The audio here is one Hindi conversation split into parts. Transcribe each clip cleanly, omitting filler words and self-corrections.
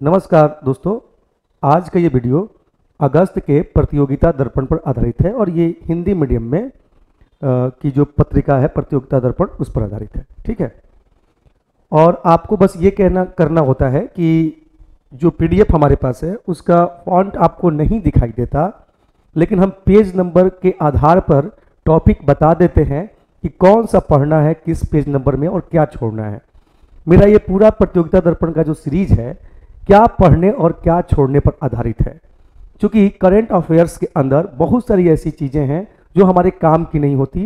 नमस्कार दोस्तों, आज का ये वीडियो अगस्त के प्रतियोगिता दर्पण पर आधारित है और ये हिंदी मीडियम में की जो पत्रिका है प्रतियोगिता दर्पण उस पर आधारित है। ठीक है। और आपको बस ये करना होता है कि जो पीडीएफ हमारे पास है उसका फॉन्ट आपको नहीं दिखाई देता, लेकिन हम पेज नंबर के आधार पर टॉपिक बता देते हैं कि कौन सा पढ़ना है किस पेज नंबर में और क्या छोड़ना है। मेरा ये पूरा प्रतियोगिता दर्पण का जो सीरीज है क्या पढ़ने और क्या छोड़ने पर आधारित है, क्योंकि करंट अफेयर्स के अंदर बहुत सारी ऐसी चीज़ें हैं जो हमारे काम की नहीं होती,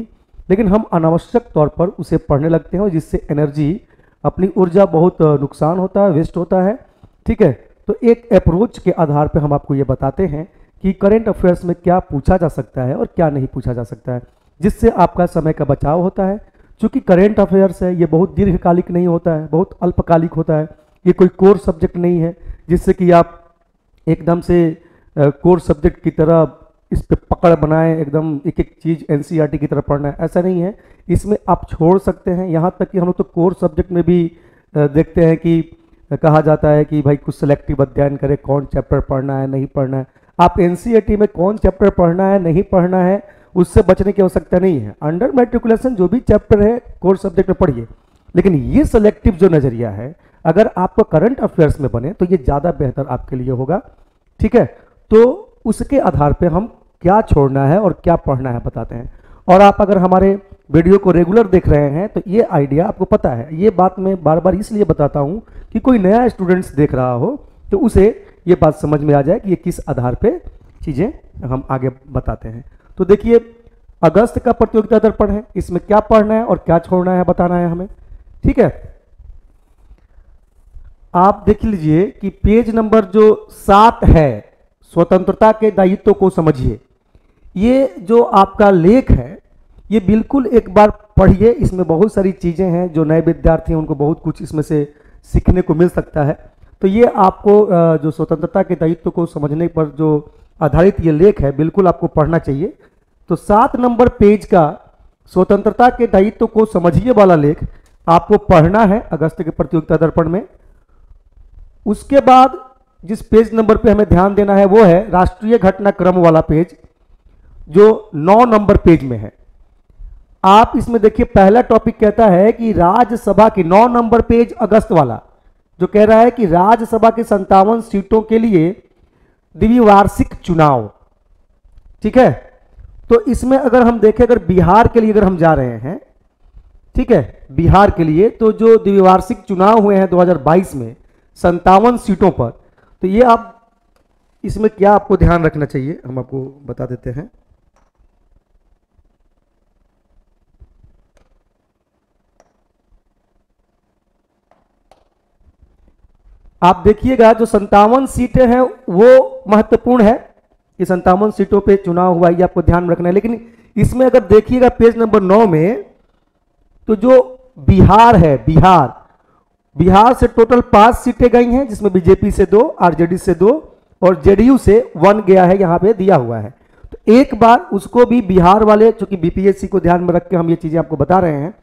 लेकिन हम अनावश्यक तौर पर उसे पढ़ने लगते हैं और जिससे एनर्जी अपनी ऊर्जा बहुत नुकसान होता है, वेस्ट होता है। ठीक है। तो एक अप्रोच के आधार पर हम आपको ये बताते हैं कि करंट अफेयर्स में क्या पूछा जा सकता है और क्या नहीं पूछा जा सकता है, जिससे आपका समय का बचाव होता है। चूँकि करंट अफेयर्स है ये बहुत दीर्घकालिक नहीं होता है, बहुत अल्पकालिक होता है। ये कोई कोर सब्जेक्ट नहीं है जिससे कि आप एकदम से कोर सब्जेक्ट की तरह इस पे पकड़ बनाएं, एकदम एक एक चीज़ एनसीईआरटी की तरह पढ़ना है, ऐसा नहीं है। इसमें आप छोड़ सकते हैं। यहाँ तक कि हम लोग तो कोर सब्जेक्ट में भी देखते हैं कि कहा जाता है कि भाई कुछ सेलेक्टिव अध्ययन करें, कौन चैप्टर पढ़ना है नहीं पढ़ना है। आप एनसीईआरटी में कौन चैप्टर पढ़ना है नहीं पढ़ना है उससे बचने की आवश्यकता नहीं है। अंडर मैट्रिकुलेशन जो भी चैप्टर है कोर सब्जेक्ट में पढ़िए, लेकिन ये सेलेक्टिव जो नज़रिया है अगर आपको करंट अफेयर्स में बने तो ये ज़्यादा बेहतर आपके लिए होगा। ठीक है। तो उसके आधार पे हम क्या छोड़ना है और क्या पढ़ना है बताते हैं। और आप अगर हमारे वीडियो को रेगुलर देख रहे हैं तो ये आइडिया आपको पता है। ये बात मैं बार बार इसलिए बताता हूँ कि कोई नया स्टूडेंट्स देख रहा हो तो उसे ये बात समझ में आ जाए कि ये किस आधार पर चीज़ें हम आगे बताते हैं। तो देखिए, अगस्त का प्रतियोगिता दर्पण है, इसमें क्या पढ़ना है और क्या छोड़ना है बताना है हमें। ठीक है। आप देख लीजिए कि पेज नंबर जो 7 है, स्वतंत्रता के दायित्व को समझिए, ये जो आपका लेख है ये बिल्कुल एक बार पढ़िए। इसमें बहुत सारी चीज़ें हैं जो नए विद्यार्थी हैं उनको बहुत कुछ इसमें से सीखने को मिल सकता है। तो ये आपको जो स्वतंत्रता के दायित्व को समझने पर जो आधारित ये लेख है बिल्कुल आपको पढ़ना चाहिए। तो 7 नंबर पेज का स्वतंत्रता के दायित्व को समझिए वाला लेख आपको पढ़ना है अगस्त के प्रतियोगिता दर्पण में। उसके बाद जिस पेज नंबर पे हमें ध्यान देना है वो है राष्ट्रीय घटनाक्रम वाला पेज, जो 9 नंबर पेज में है। आप इसमें देखिए पहला टॉपिक कहता है कि राज्यसभा की 9 नंबर पेज अगस्त वाला जो कह रहा है कि राज्यसभा की 57 सीटों के लिए द्विवार्षिक चुनाव। ठीक है। तो इसमें अगर हम देखें, अगर बिहार के लिए अगर हम जा रहे हैं, ठीक है, बिहार के लिए तो जो द्विवार्षिक चुनाव हुए हैं 2022 में 57 सीटों पर, तो ये आप इसमें क्या आपको ध्यान रखना चाहिए हम आपको बता देते हैं। आप देखिएगा जो 57 सीटें हैं वो महत्वपूर्ण है कि 57 सीटों पे चुनाव हुआ, ये आपको ध्यान रखना है। लेकिन इसमें अगर देखिएगा पेज नंबर 9 में तो जो बिहार है, बिहार से टोटल 5 सीटें गई हैं, जिसमें बीजेपी से 2, आरजेडी से 2 और जेडीयू से 1 गया है, यहां पे दिया हुआ है। तो एक बार उसको भी बिहार वाले, चूंकि बीपीएससी को ध्यान में रख के हम ये चीजें आपको बता रहे हैं,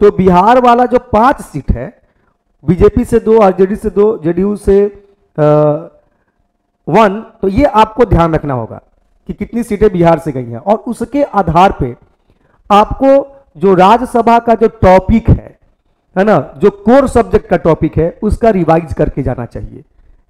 तो बिहार वाला जो 5 सीट है, बीजेपी से 2, आरजेडी से 2, जेडीयू से 1, तो ये आपको ध्यान रखना होगा कि कितनी सीटें बिहार से गई हैं। और उसके आधार पे आपको जो राज्यसभा का जो टॉपिक है ना, जो कोर सब्जेक्ट का टॉपिक है उसका रिवाइज करके जाना चाहिए।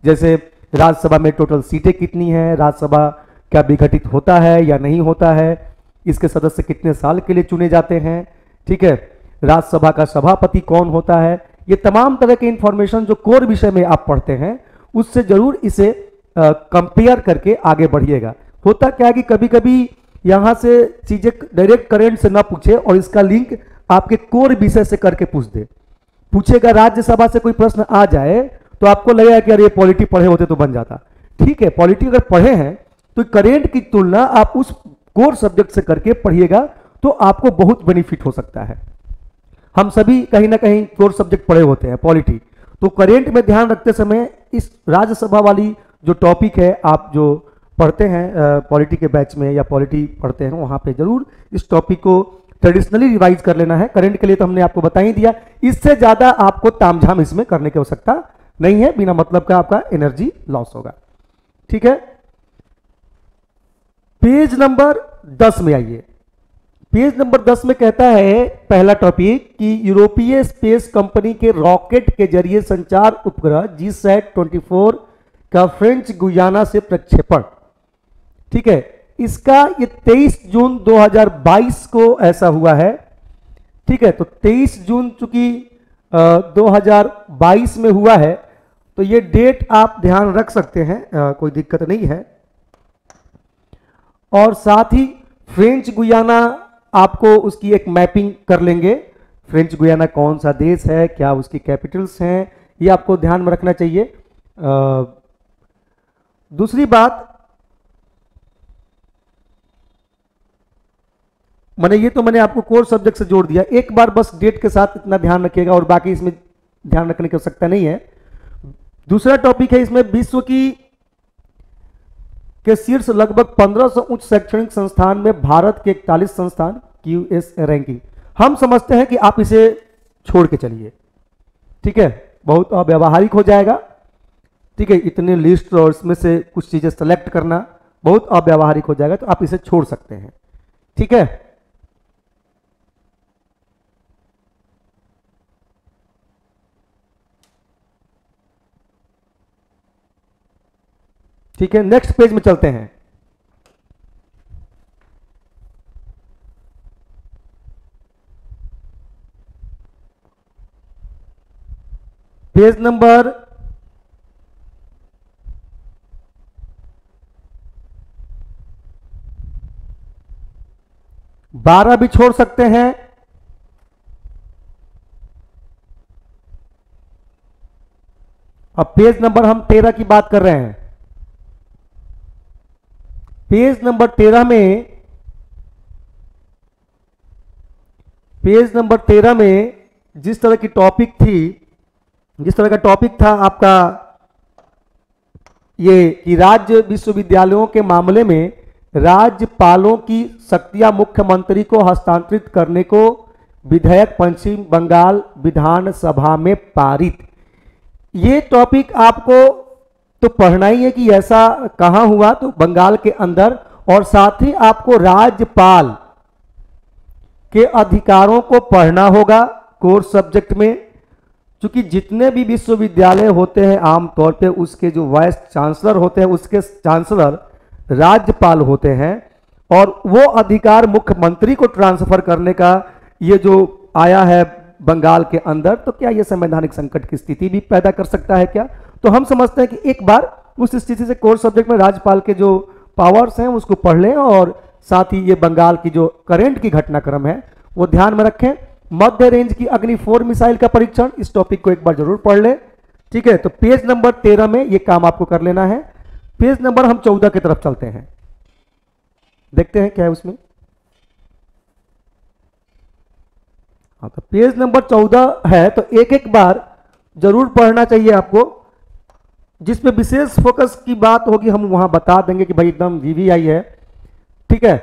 जैसे राज्यसभा में टोटल सीटें कितनी हैं, राज्यसभा क्या विघटित होता है या नहीं होता है, इसके सदस्य कितने साल के लिए चुने जाते हैं, ठीक है, राज्यसभा का सभापति कौन होता है, ये तमाम तरह के इंफॉर्मेशन जो कोर विषय में आप पढ़ते हैं उससे जरूर इसे कंपेयर करके आगे बढ़िएगा। होता क्या है कि कभी कभी यहां से चीजें डायरेक्ट करंट से ना पूछे और इसका लिंक आपके कोर विषय से करके पूछेगा। राज्यसभा से कोई प्रश्न आ जाए तो आपको लगेगा कि अरे पॉलिटी पढ़े होते तो बन जाता। ठीक है, पॉलिटी अगर पढ़े हैं तो करंट की तुलना आप उस कोर सब्जेक्ट से करके पढ़िएगा तो आपको बहुत बेनिफिट हो सकता है। हम सभी कहीं ना कहीं कोर सब्जेक्ट पढ़े होते हैं पॉलिटी, तो करंट में ध्यान रखते समय इस राज्यसभा वाली जो टॉपिक है आप जो पढ़ते हैं पॉलिटी के बैच में या पॉलिटी पढ़ते हैं वहां पे जरूर इस टॉपिक को ट्रेडिशनली रिवाइज कर लेना है। करंट के लिए तो हमने आपको बता ही दिया, इससे ज्यादा आपको तामझाम इसमें करने की आवश्यकता नहीं है, बिना मतलब का आपका एनर्जी लॉस होगा। ठीक है, पेज नंबर 10 में आइए। पेज नंबर 10 में कहता है पहला टॉपिक कि यूरोपीय स्पेस कंपनी के रॉकेट के जरिए संचार उपग्रह GSAT-24 का फ्रेंच गुयाना से प्रक्षेपण। ठीक है, इसका ये 23 जून 2022 को ऐसा हुआ है। ठीक है, तो 23 जून चूंकि 2022 में हुआ है, तो ये डेट आप ध्यान रख सकते हैं, कोई दिक्कत नहीं है। और साथ ही फ्रेंच गुयाना आपको उसकी एक मैपिंग कर लेंगे। फ्रेंच गुयाना कौन सा देश है, क्या उसकी कैपिटल्स हैं, ये आपको ध्यान में रखना चाहिए। दूसरी बात, मैंने आपको कोर सब्जेक्ट से जोड़ दिया, एक बार बस डेट के साथ इतना ध्यान रखिएगा और बाकी इसमें ध्यान रखने की आवश्यकता नहीं है। दूसरा टॉपिक है इसमें विश्व के शीर्ष लगभग 1500 उच्च शैक्षणिक संस्थान में भारत के 41 संस्थान QS रैंकिंग। हम समझते हैं कि आप इसे छोड़ के चलिए। ठीक है, बहुत अव्यावहारिक हो जाएगा। ठीक है, इतने लिस्ट और इसमें से कुछ चीजें सेलेक्ट करना बहुत अव्यावहारिक हो जाएगा, तो आप इसे छोड़ सकते हैं। ठीक है, ठीक है, नेक्स्ट पेज में चलते हैं। पेज नंबर 12 भी छोड़ सकते हैं। अब पेज नंबर हम 13 की बात कर रहे हैं। पेज नंबर 13 में जिस तरह की टॉपिक थी, जिस तरह का टॉपिक था आपका ये कि राज्य विश्वविद्यालयों के मामले में राज्यपालों की शक्तियां मुख्यमंत्री को हस्तांतरित करने को विधेयक पश्चिम बंगाल विधानसभा में पारित। ये टॉपिक आपको तो पढ़ना ही है कि ऐसा कहां हुआ, तो बंगाल के अंदर, और साथ ही आपको राज्यपाल के अधिकारों को पढ़ना होगा कोर्स सब्जेक्ट में। क्योंकि जितने भी विश्वविद्यालय होते हैं आमतौर पे उसके जो वाइस चांसलर होते हैं, उसके चांसलर राज्यपाल होते हैं, और वो अधिकार मुख्यमंत्री को ट्रांसफर करने का ये जो आया है बंगाल के अंदर, तो क्या ये संवैधानिक संकट की स्थिति भी पैदा कर सकता है क्या? तो हम समझते हैं कि एक बार उस स्थिति से कोर सब्जेक्ट में राज्यपाल के जो पावर्स हैं उसको पढ़ लें, और साथ ही ये बंगाल की जो करेंट की घटनाक्रम है वो ध्यान में रखें। मध्य रेंज की अग्नि 4 मिसाइल का परीक्षण, इस टॉपिक को एक बार जरूर पढ़ लें। ठीक है, तो पेज नंबर 13 में ये काम आपको कर लेना है। पेज नंबर हम 14 की तरफ चलते हैं, देखते हैं क्या है उसमें। हाँ, तो पेज नंबर 14 है, तो एक एक बार जरूर पढ़ना चाहिए आपको। जिसमें विशेष फोकस की बात होगी हम वहां बता देंगे कि भाई एकदम VVI है। ठीक है,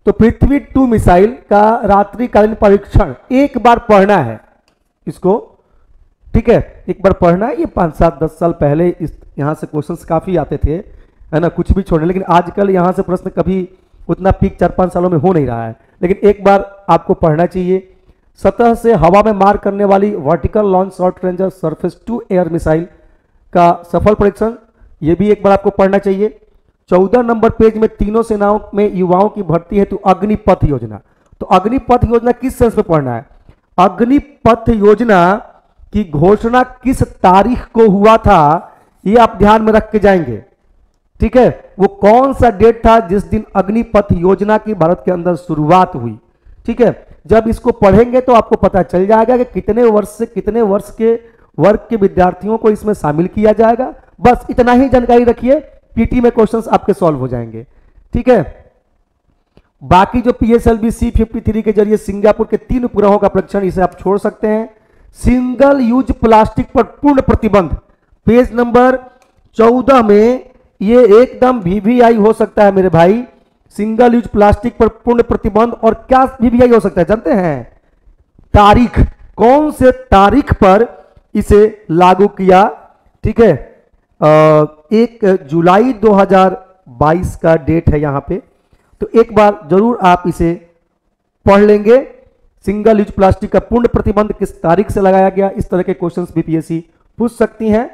तो पृथ्वी 2 मिसाइल का रात्रिकालीन परीक्षण एक बार पढ़ना है इसको। ठीक है, एक बार पढ़ना है। ये 5, 7, 10 साल पहले इस यहां से क्वेश्चंस काफी आते थे, है ना, कुछ भी छोड़ने, लेकिन आजकल यहां से प्रश्न कभी उतना पीक 4-5 सालों में हो नहीं रहा है, लेकिन एक बार आपको पढ़ना चाहिए। सतह से हवा में मार करने वाली vertical launch short ranger surface to air missile का सफल परीक्षण, यह भी एक बार आपको पढ़ना चाहिए। 14 नंबर पेज में तीनों सेनाओं में युवाओं की भर्ती हेतु अग्निपथ योजना। तो अग्निपथ योजना किस सेंस में पढ़ना है? अग्निपथ योजना की घोषणा किस तारीख को हुआ था, यह आप ध्यान में रख के जाएंगे। ठीक है, वो कौन सा डेट था जिस दिन अग्निपथ योजना की भारत के अंदर शुरुआत हुई। ठीक है, जब इसको पढ़ेंगे तो आपको पता चल जाएगा कि कितने वर्ष से कितने वर्ष के वर्ग के विद्यार्थियों को इसमें शामिल किया जाएगा। बस इतना ही जानकारी रखिए, पीटी में क्वेश्चंस आपके सॉल्व हो जाएंगे। ठीक है, बाकी जो PSLV C-53 के जरिए सिंगापुर के 3 उपग्रहों का परीक्षण, इसे आप छोड़ सकते हैं। सिंगल यूज प्लास्टिक पर पूर्ण प्रतिबंध, पेज नंबर 14 में ये एकदम VVI हो सकता है मेरे भाई। सिंगल यूज प्लास्टिक पर पूर्ण प्रतिबंध, और क्या VVI हो सकता है जानते हैं? तारीख, कौन से तारीख पर इसे लागू किया। ठीक है। 1 जुलाई 2022 का डेट है यहाँ पे, तो एक बार जरूर आप इसे पढ़ लेंगे। सिंगल यूज प्लास्टिक का पूर्ण प्रतिबंध किस तारीख से लगाया गया, इस तरह के क्वेश्चंस बीपीएससी पूछ सकती हैं।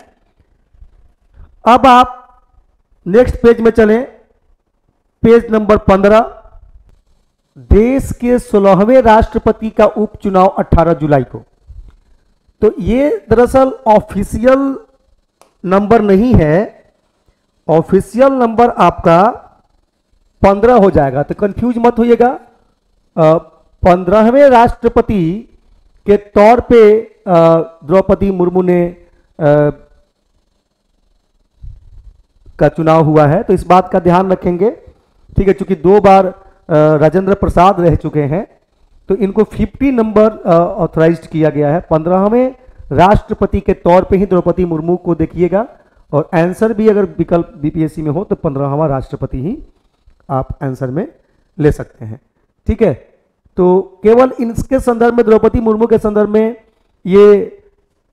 अब आप नेक्स्ट पेज में चलें, पेज नंबर 15। देश के 16वें राष्ट्रपति का उपचुनाव 18 जुलाई को। तो ये दरअसल ऑफिशियल नंबर नहीं है, ऑफिशियल नंबर आपका 15 हो जाएगा, तो कंफ्यूज मत होइएगा। 15वें राष्ट्रपति के तौर पे द्रौपदी मुर्मू ने का चुनाव हुआ है, तो इस बात का ध्यान रखेंगे। ठीक है, चूंकि 2 बार राजेंद्र प्रसाद रह चुके हैं, तो इनको 50 नंबर ऑथराइज्ड किया गया है। 15वें राष्ट्रपति के तौर पे ही द्रौपदी मुर्मू को देखिएगा, और आंसर भी अगर विकल्प बीपीएससी में हो तो 15वां राष्ट्रपति ही आप आंसर में ले सकते हैं। ठीक है, तो केवल इनके संदर्भ में, द्रौपदी मुर्मू के संदर्भ में, ये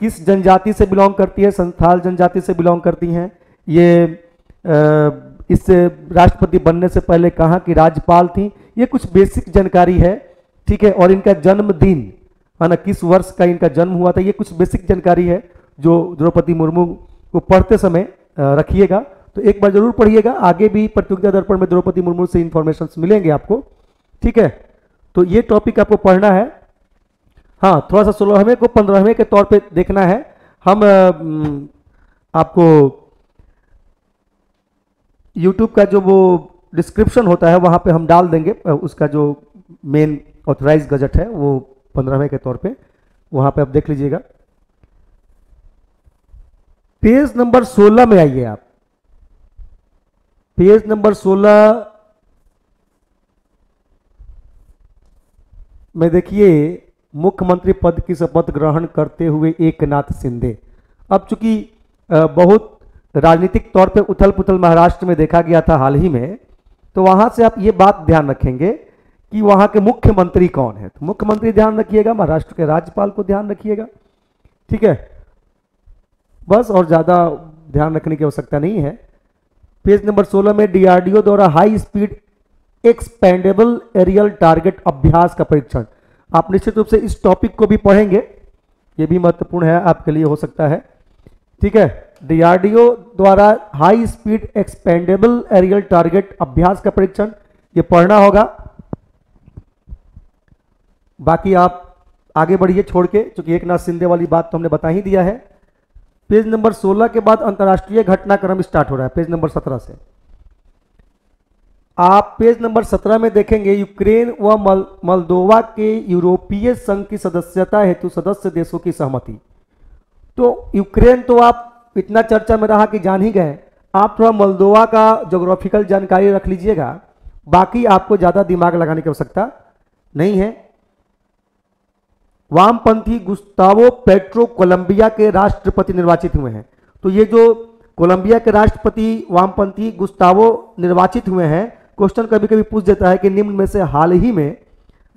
किस जनजाति से बिलोंग करती है, संथाल जनजाति से बिलोंग करती हैं। ये इस राष्ट्रपति बनने से पहले कहाँ की राज्यपाल थी, ये कुछ बेसिक जानकारी है। ठीक है, और इनका जन्मदिन है ना, किस वर्ष का इनका जन्म हुआ था, ये कुछ बेसिक जानकारी है जो द्रौपदी मुर्मू को पढ़ते समय रखिएगा। तो एक बार जरूर पढ़िएगा, आगे भी प्रतियोगिता दर्पण में द्रौपदी मुर्मू से इंफॉर्मेशन मिलेंगे आपको। ठीक है, तो ये टॉपिक आपको पढ़ना है। हाँ, थोड़ा सा 16वें को 15वें के तौर पे देखना है। हम आपको YouTube का जो वो डिस्क्रिप्शन होता है वहां पे हम डाल देंगे, उसका जो मेन ऑथराइज गजट है वो 15वें के तौर पे, वहां पे आप देख लीजिएगा। पेज नंबर 16 में आइए आप। पेज नंबर 16 में देखिए, मुख्यमंत्री पद की शपथ ग्रहण करते हुए एकनाथ शिंदे। अब चूंकि बहुत राजनीतिक तौर पे उथल पुथल महाराष्ट्र में देखा गया था हाल ही में, तो वहां से आप ये बात ध्यान रखेंगे कि वहां के मुख्यमंत्री कौन है। तो मुख्यमंत्री ध्यान रखिएगा, महाराष्ट्र के राज्यपाल को ध्यान रखिएगा। ठीक है, बस, और ज्यादा ध्यान रखने की आवश्यकता नहीं है। पेज नंबर 16 में डीआरडीओ द्वारा high speed expendable aerial target अभ्यास का परीक्षण। आप निश्चित रूप से इस टॉपिक को भी पढ़ेंगे, ये भी महत्वपूर्ण है आपके लिए, हो सकता है। ठीक है, डीआरडीओ द्वारा high speed expendable aerial target अभ्यास का परीक्षण, ये पढ़ना होगा। बाकी आप आगे बढ़िए छोड़ के, क्योंकि एकनाथ शिंदे वाली बात तो हमने बता ही दिया है। पेज नंबर 16 के बाद अंतर्राष्ट्रीय घटनाक्रम स्टार्ट हो रहा है, पेज नंबर 17 से। आप पेज नंबर 17 में देखेंगे, यूक्रेन व मोल्दोवा के यूरोपीय संघ की सदस्यता हेतु सदस्य देशों की सहमति। तो यूक्रेन तो आप इतना चर्चा में रहा कि जान ही गए, आप थोड़ा मोल्दोवा का ज्योग्राफिकल जानकारी रख लीजिएगा, बाकी आपको ज्यादा दिमाग लगाने की आवश्यकता नहीं है। वामपंथी गुस्तावो पेट्रो कोलंबिया के राष्ट्रपति निर्वाचित हुए हैं। तो ये जो कोलंबिया के राष्ट्रपति वामपंथी गुस्तावो निर्वाचित हुए हैं, क्वेश्चन कभी कभी पूछ देता है कि निम्न में से हाल ही में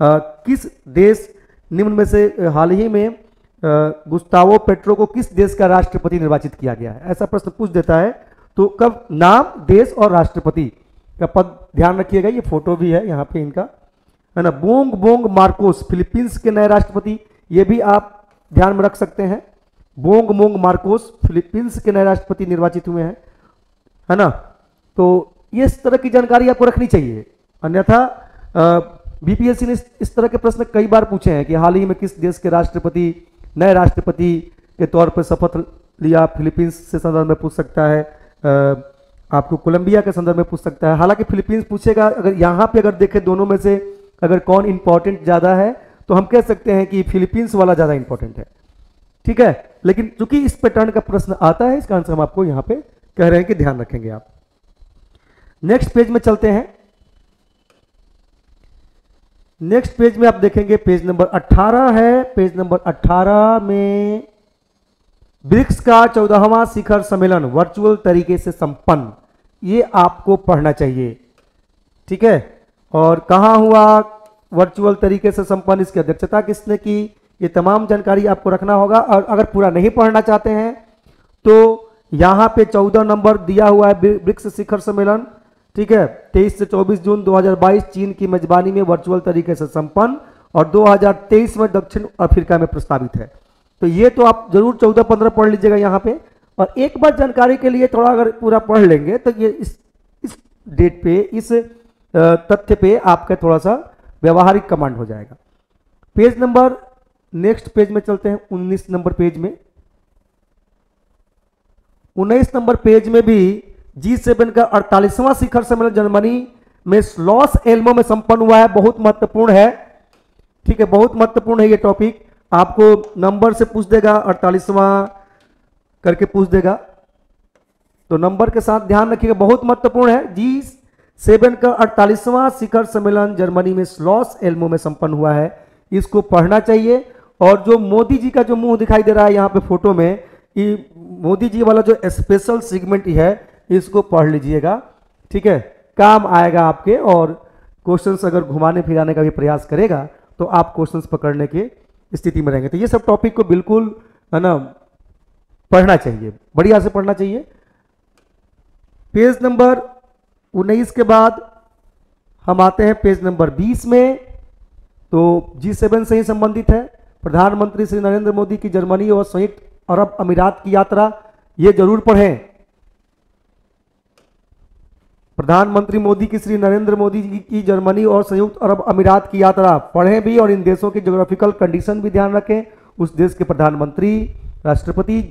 किस देश, निम्न में से हाल ही में गुस्तावो पेट्रो को किस देश का राष्ट्रपति निर्वाचित किया गया है, ऐसा प्रश्न पूछ देता है। तो कब नाम, देश और राष्ट्रपति का पद ध्यान रखिएगा। ये फोटो भी है यहाँ पे इनका, है ना। बोंग बोंग मार्कोस फिलीपींस के नए राष्ट्रपति, ये भी आप ध्यान में रख सकते हैं। बोंग बोंग मार्कोस फिलीपींस के नए राष्ट्रपति निर्वाचित हुए हैं, है ना। तो ये इस तरह की जानकारी आपको रखनी चाहिए, अन्यथा बीपीएससी ने इस तरह के प्रश्न कई बार पूछे हैं कि हाल ही में किस देश के राष्ट्रपति, नए राष्ट्रपति के तौर पर शपथ लिया। फिलीपींस से संदर्भ में पूछ सकता है, आपको कोलंबिया के संदर्भ में पूछ सकता है। हालांकि फिलीपींस पूछेगा, अगर यहाँ पे अगर देखें दोनों में से अगर कौन इंपॉर्टेंट ज्यादा है, तो हम कह सकते हैं कि फिलीपींस वाला ज्यादा इंपॉर्टेंट है। ठीक है, लेकिन चूंकि इस पैटर्न का प्रश्न आता है, इसका आंसर हम आपको यहाँ पे कह रहे हैं कि ध्यान रखेंगे आप। नेक्स्ट पेज में चलते हैं। नेक्स्ट पेज में आप देखेंगे, पेज नंबर 18 है। पेज नंबर 18 में ब्रिक्स का 14वां शिखर सम्मेलन वर्चुअल तरीके से संपन्न, ये आपको पढ़ना चाहिए। ठीक है, और कहां हुआ, वर्चुअल तरीके से संपन्न, इसकी अध्यक्षता किसने की, ये तमाम जानकारी आपको रखना होगा। और अगर पूरा नहीं पढ़ना चाहते हैं तो यहां पे 14 नंबर दिया हुआ है ब्रिक्स शिखर सम्मेलन, ठीक है, 23 से 24 जून 2022 चीन की मेजबानी में वर्चुअल तरीके से संपन्न और 2023 में दक्षिण अफ्रीका में प्रस्तावित है। तो ये तो आप जरूर 14-15 पढ़ लीजिएगा यहाँ पे। और एक बार जानकारी के लिए थोड़ा अगर पूरा पढ़ लेंगे तो ये इस डेट पे, इस तथ्य पे आपका थोड़ा सा व्यवहारिक कमांड हो जाएगा। पेज नंबर, नेक्स्ट पेज में चलते हैं, 19 नंबर पेज में। 19 नंबर पेज में भी G7 का 48वां शिखर सम्मेलन जर्मनी में लॉस एल्मो में संपन्न हुआ है। बहुत महत्वपूर्ण है, ठीक है, बहुत महत्वपूर्ण है ये टॉपिक। आपको नंबर से पूछ देगा, 48वां करके पूछ देगा, तो नंबर के साथ ध्यान रखिएगा, बहुत महत्वपूर्ण है। G7 का 48वां शिखर सम्मेलन जर्मनी में लॉस एल्मो में संपन्न हुआ है, इसको पढ़ना चाहिए। और जो मोदी जी का जो मुंह दिखाई दे रहा है यहाँ पे फोटो में, ये मोदी जी वाला जो स्पेशल सेगमेंट है, इसको पढ़ लीजिएगा, ठीक है, काम आएगा आपके। और क्वेश्चंस अगर घुमाने फिराने का भी प्रयास करेगा तो आप क्वेश्चंस पकड़ने की स्थिति में रहेंगे। तो ये सब टॉपिक को बिल्कुल, है ना, पढ़ना चाहिए, बढ़िया से पढ़ना चाहिए। पेज नंबर 19 के बाद हम आते हैं पेज नंबर 20 में। तो G7 से ही संबंधित है। प्रधानमंत्री श्री नरेंद्र मोदी की जर्मनी और संयुक्त अरब अमीरात की यात्रा, ये जरूर पढ़ें। प्रधानमंत्री मोदी की श्री नरेंद्र मोदी जी की जर्मनी और संयुक्त अरब अमीरात की यात्रा पढ़ें भी, और इन देशों की ज्योग्राफिकल कंडीशन भी ध्यान रखें। उस देश के प्रधानमंत्री, राष्ट्रपति,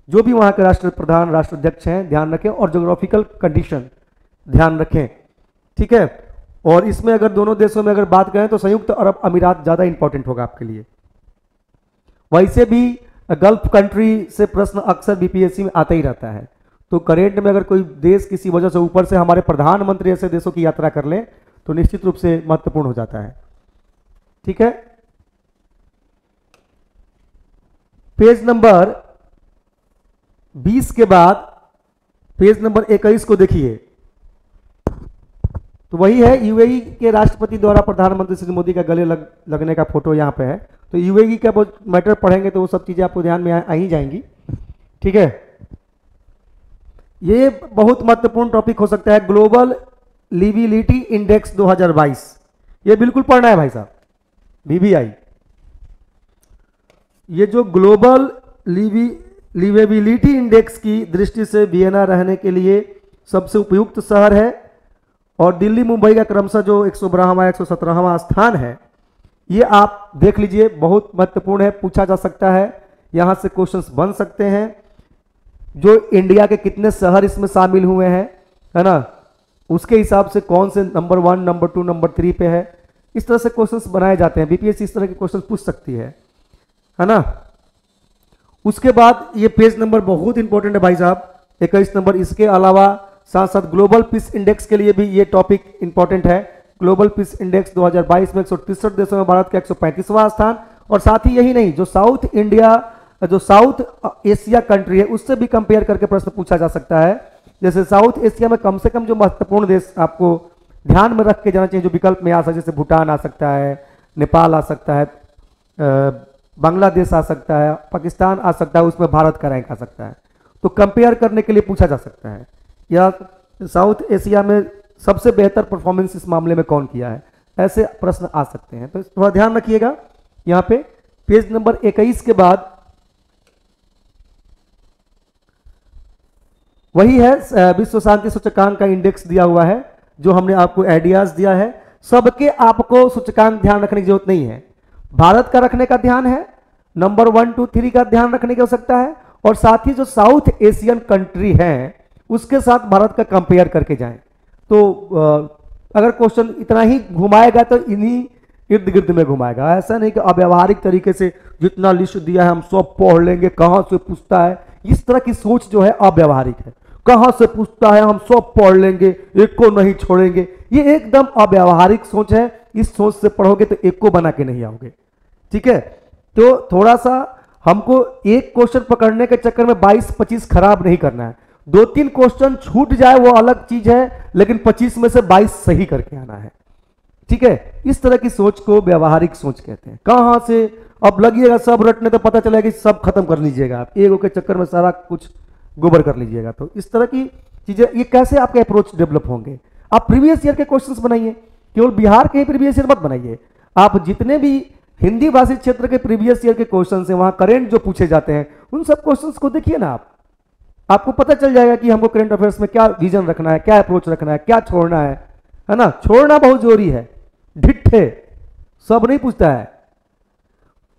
जो भी वहां के राष्ट्रप्रधान, राष्ट्राध्यक्ष हैं, ध्यान रखें, और ज्योग्राफिकल कंडीशन ध्यान रखें, ठीक है। और इसमें अगर दोनों देशों में अगर बात करें तो संयुक्त अरब अमीरात ज्यादा इंपॉर्टेंट होगा आपके लिए। वैसे भी गल्फ कंट्री से प्रश्न अक्सर बीपीएससी में आता ही रहता है। तो करेंट में अगर कोई देश किसी वजह से ऊपर से हमारे प्रधानमंत्री ऐसे देशों की यात्रा कर लें तो निश्चित रूप से महत्वपूर्ण हो जाता है, ठीक है। पेज नंबर 20 के बाद पेज नंबर 21 को देखिए, तो वही है यूएई के राष्ट्रपति द्वारा प्रधानमंत्री श्री मोदी का गले लगने का फोटो यहाँ पे है। तो यूएई का मैटर पढ़ेंगे तो वो सब चीजें आपको ध्यान में आ ही जाएंगी, ठीक है। ये बहुत महत्वपूर्ण टॉपिक हो सकता है, ग्लोबल लिविलिटी इंडेक्स 2022, ये बिल्कुल पढ़ना है भाई साहब, BBI। ये जो ग्लोबल लिवेबिलिटी इंडेक्स की दृष्टि से वियना रहने के लिए सबसे उपयुक्त शहर है, और दिल्ली मुंबई का क्रमशः जो 112वां 117वां स्थान है, ये आप देख लीजिए, बहुत महत्वपूर्ण है, पूछा जा सकता है, यहां से क्वेश्चंस बन सकते हैं। जो इंडिया के कितने शहर इसमें शामिल हुए हैं, है ना, उसके हिसाब से कौन से नंबर 1, नंबर 2, नंबर 3 पे है, इस तरह से क्वेश्चंस बनाए जाते हैं। बीपीएससी इस तरह के क्वेश्चन पूछ सकती है ना। उसके बाद ये पेज नंबर बहुत इंपॉर्टेंट है भाई साहब, 21 नंबर। इसके अलावा साथ साथ ग्लोबल पीस इंडेक्स के लिए भी ये टॉपिक इंपॉर्टेंट है। ग्लोबल पीस इंडेक्स 2022 में 163 देशों में भारत का 135वां स्थान। और साथ ही यही नहीं, जो साउथ एशिया कंट्री है उससे भी कंपेयर करके प्रश्न पूछा जा सकता है। जैसे साउथ एशिया में कम से कम जो महत्वपूर्ण देश आपको ध्यान में रख के जाना चाहिए, जो विकल्प में आ सकते, जैसे भूटान आ सकता है, नेपाल आ सकता है, बांग्लादेश आ सकता है, पाकिस्तान आ सकता है, उसमें भारत का रैंक आ सकता है। तो कंपेयर करने के लिए पूछा जा सकता है, या साउथ एशिया में सबसे बेहतर परफॉर्मेंस इस मामले में कौन किया है, ऐसे प्रश्न आ सकते हैं। तो थोड़ा ध्यान रखिएगा। यहाँ पे पेज नंबर 21 के बाद वही है, विश्व शांति सूचकांक का इंडेक्स दिया हुआ है, जो हमने आपको आइडियाज दिया है। सबके आपको सूचकांक ध्यान रखने की जरूरत नहीं है। भारत का रखने का ध्यान है, नंबर 1, 2, 3 का ध्यान रखने की आवश्यकता है, और साथ ही जो साउथ एशियन कंट्री है उसके साथ भारत का कंपेयर करके जाएं। तो अगर क्वेश्चन इतना ही घुमाएगा तो इन्हीं इर्द गिर्द में घुमाएगा। ऐसा नहीं कि अव्यवहारिक तरीके से जितना लिस्ट दिया है हम सब पढ़ लेंगे, कहां से पूछता है, इस तरह की सोच जो है अव्यवहारिक है। कहां से पूछता है हम सब पढ़ लेंगे, एक को नहीं छोड़ेंगे, ये एकदम अव्यवहारिक सोच है। इस सोच से पढ़ोगे तो एक को बना के नहीं आओगे, ठीक है। तो थोड़ा सा हमको एक क्वेश्चन पकड़ने के चक्कर में 22-25 खराब नहीं करना है। 2-3 क्वेश्चन छूट जाए वो अलग चीज है, लेकिन 25 में से 22 सही करके आना है, ठीक है। इस तरह की सोच को व्यवहारिक सोच कहते हैं। कहां से अब लगिएगा सब रटने तो पता चलेगा कि सब खत्म कर लीजिएगा आप, एगो के चक्कर में सारा कुछ गोबर कर लीजिएगा। तो इस तरह की चीजें, ये कैसे आपके अप्रोच डेवलप होंगे। आप प्रीवियस ईयर के क्वेश्चंस बनाइए, केवल बिहार के ही प्रीवियस ईयर मत बनाइए, आप जितने भी हिंदी भाषी क्षेत्र के प्रीवियस ईयर के क्वेश्चंस हैं, वहां करेंट जो पूछे जाते हैं उन सब क्वेश्चंस को देखिए ना आप, आपको पता चल जाएगा कि हमको करंट अफेयर्स में क्या विजन रखना है, क्या अप्रोच रखना है, क्या छोड़ना है ना। छोड़ना बहुत जरूरी है, ढिट्ठे सब नहीं पूछता है।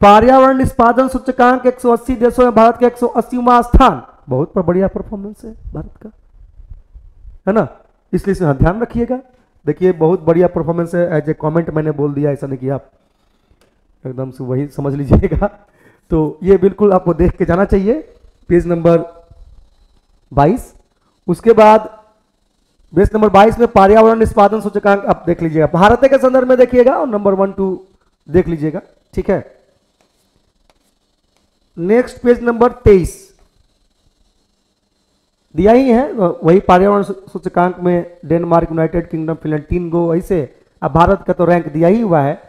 पर्यावरण निष्पादन सूचकांक 180 देशों में भारत का 180वां स्थान, बहुत बढ़िया परफॉर्मेंस है भारत का, है ना, इसलिए इसे ध्यान रखिएगा। देखिए बहुत बढ़िया परफॉर्मेंस है, एज ए कमेंट मैंने बोल दिया, ऐसा नहीं कि आप एकदम से वही समझ लीजिएगा। तो ये बिल्कुल आपको देख के जाना चाहिए। पेज नंबर 22, उसके बाद पेज नंबर 22 में पर्यावरण निष्पादन सूचकांक आप देख लीजिएगा, भारत के संदर्भ में देखिएगा और नंबर 1 2 देख लीजिएगा, ठीक है। नेक्स्ट पेज नंबर 23 दिया ही है, वही पर्यावरण सूचकांक में डेनमार्क, यूनाइटेड किंगडम, फिनलैंड 3 गो ऐसे। अब भारत का तो रैंक दिया ही हुआ है।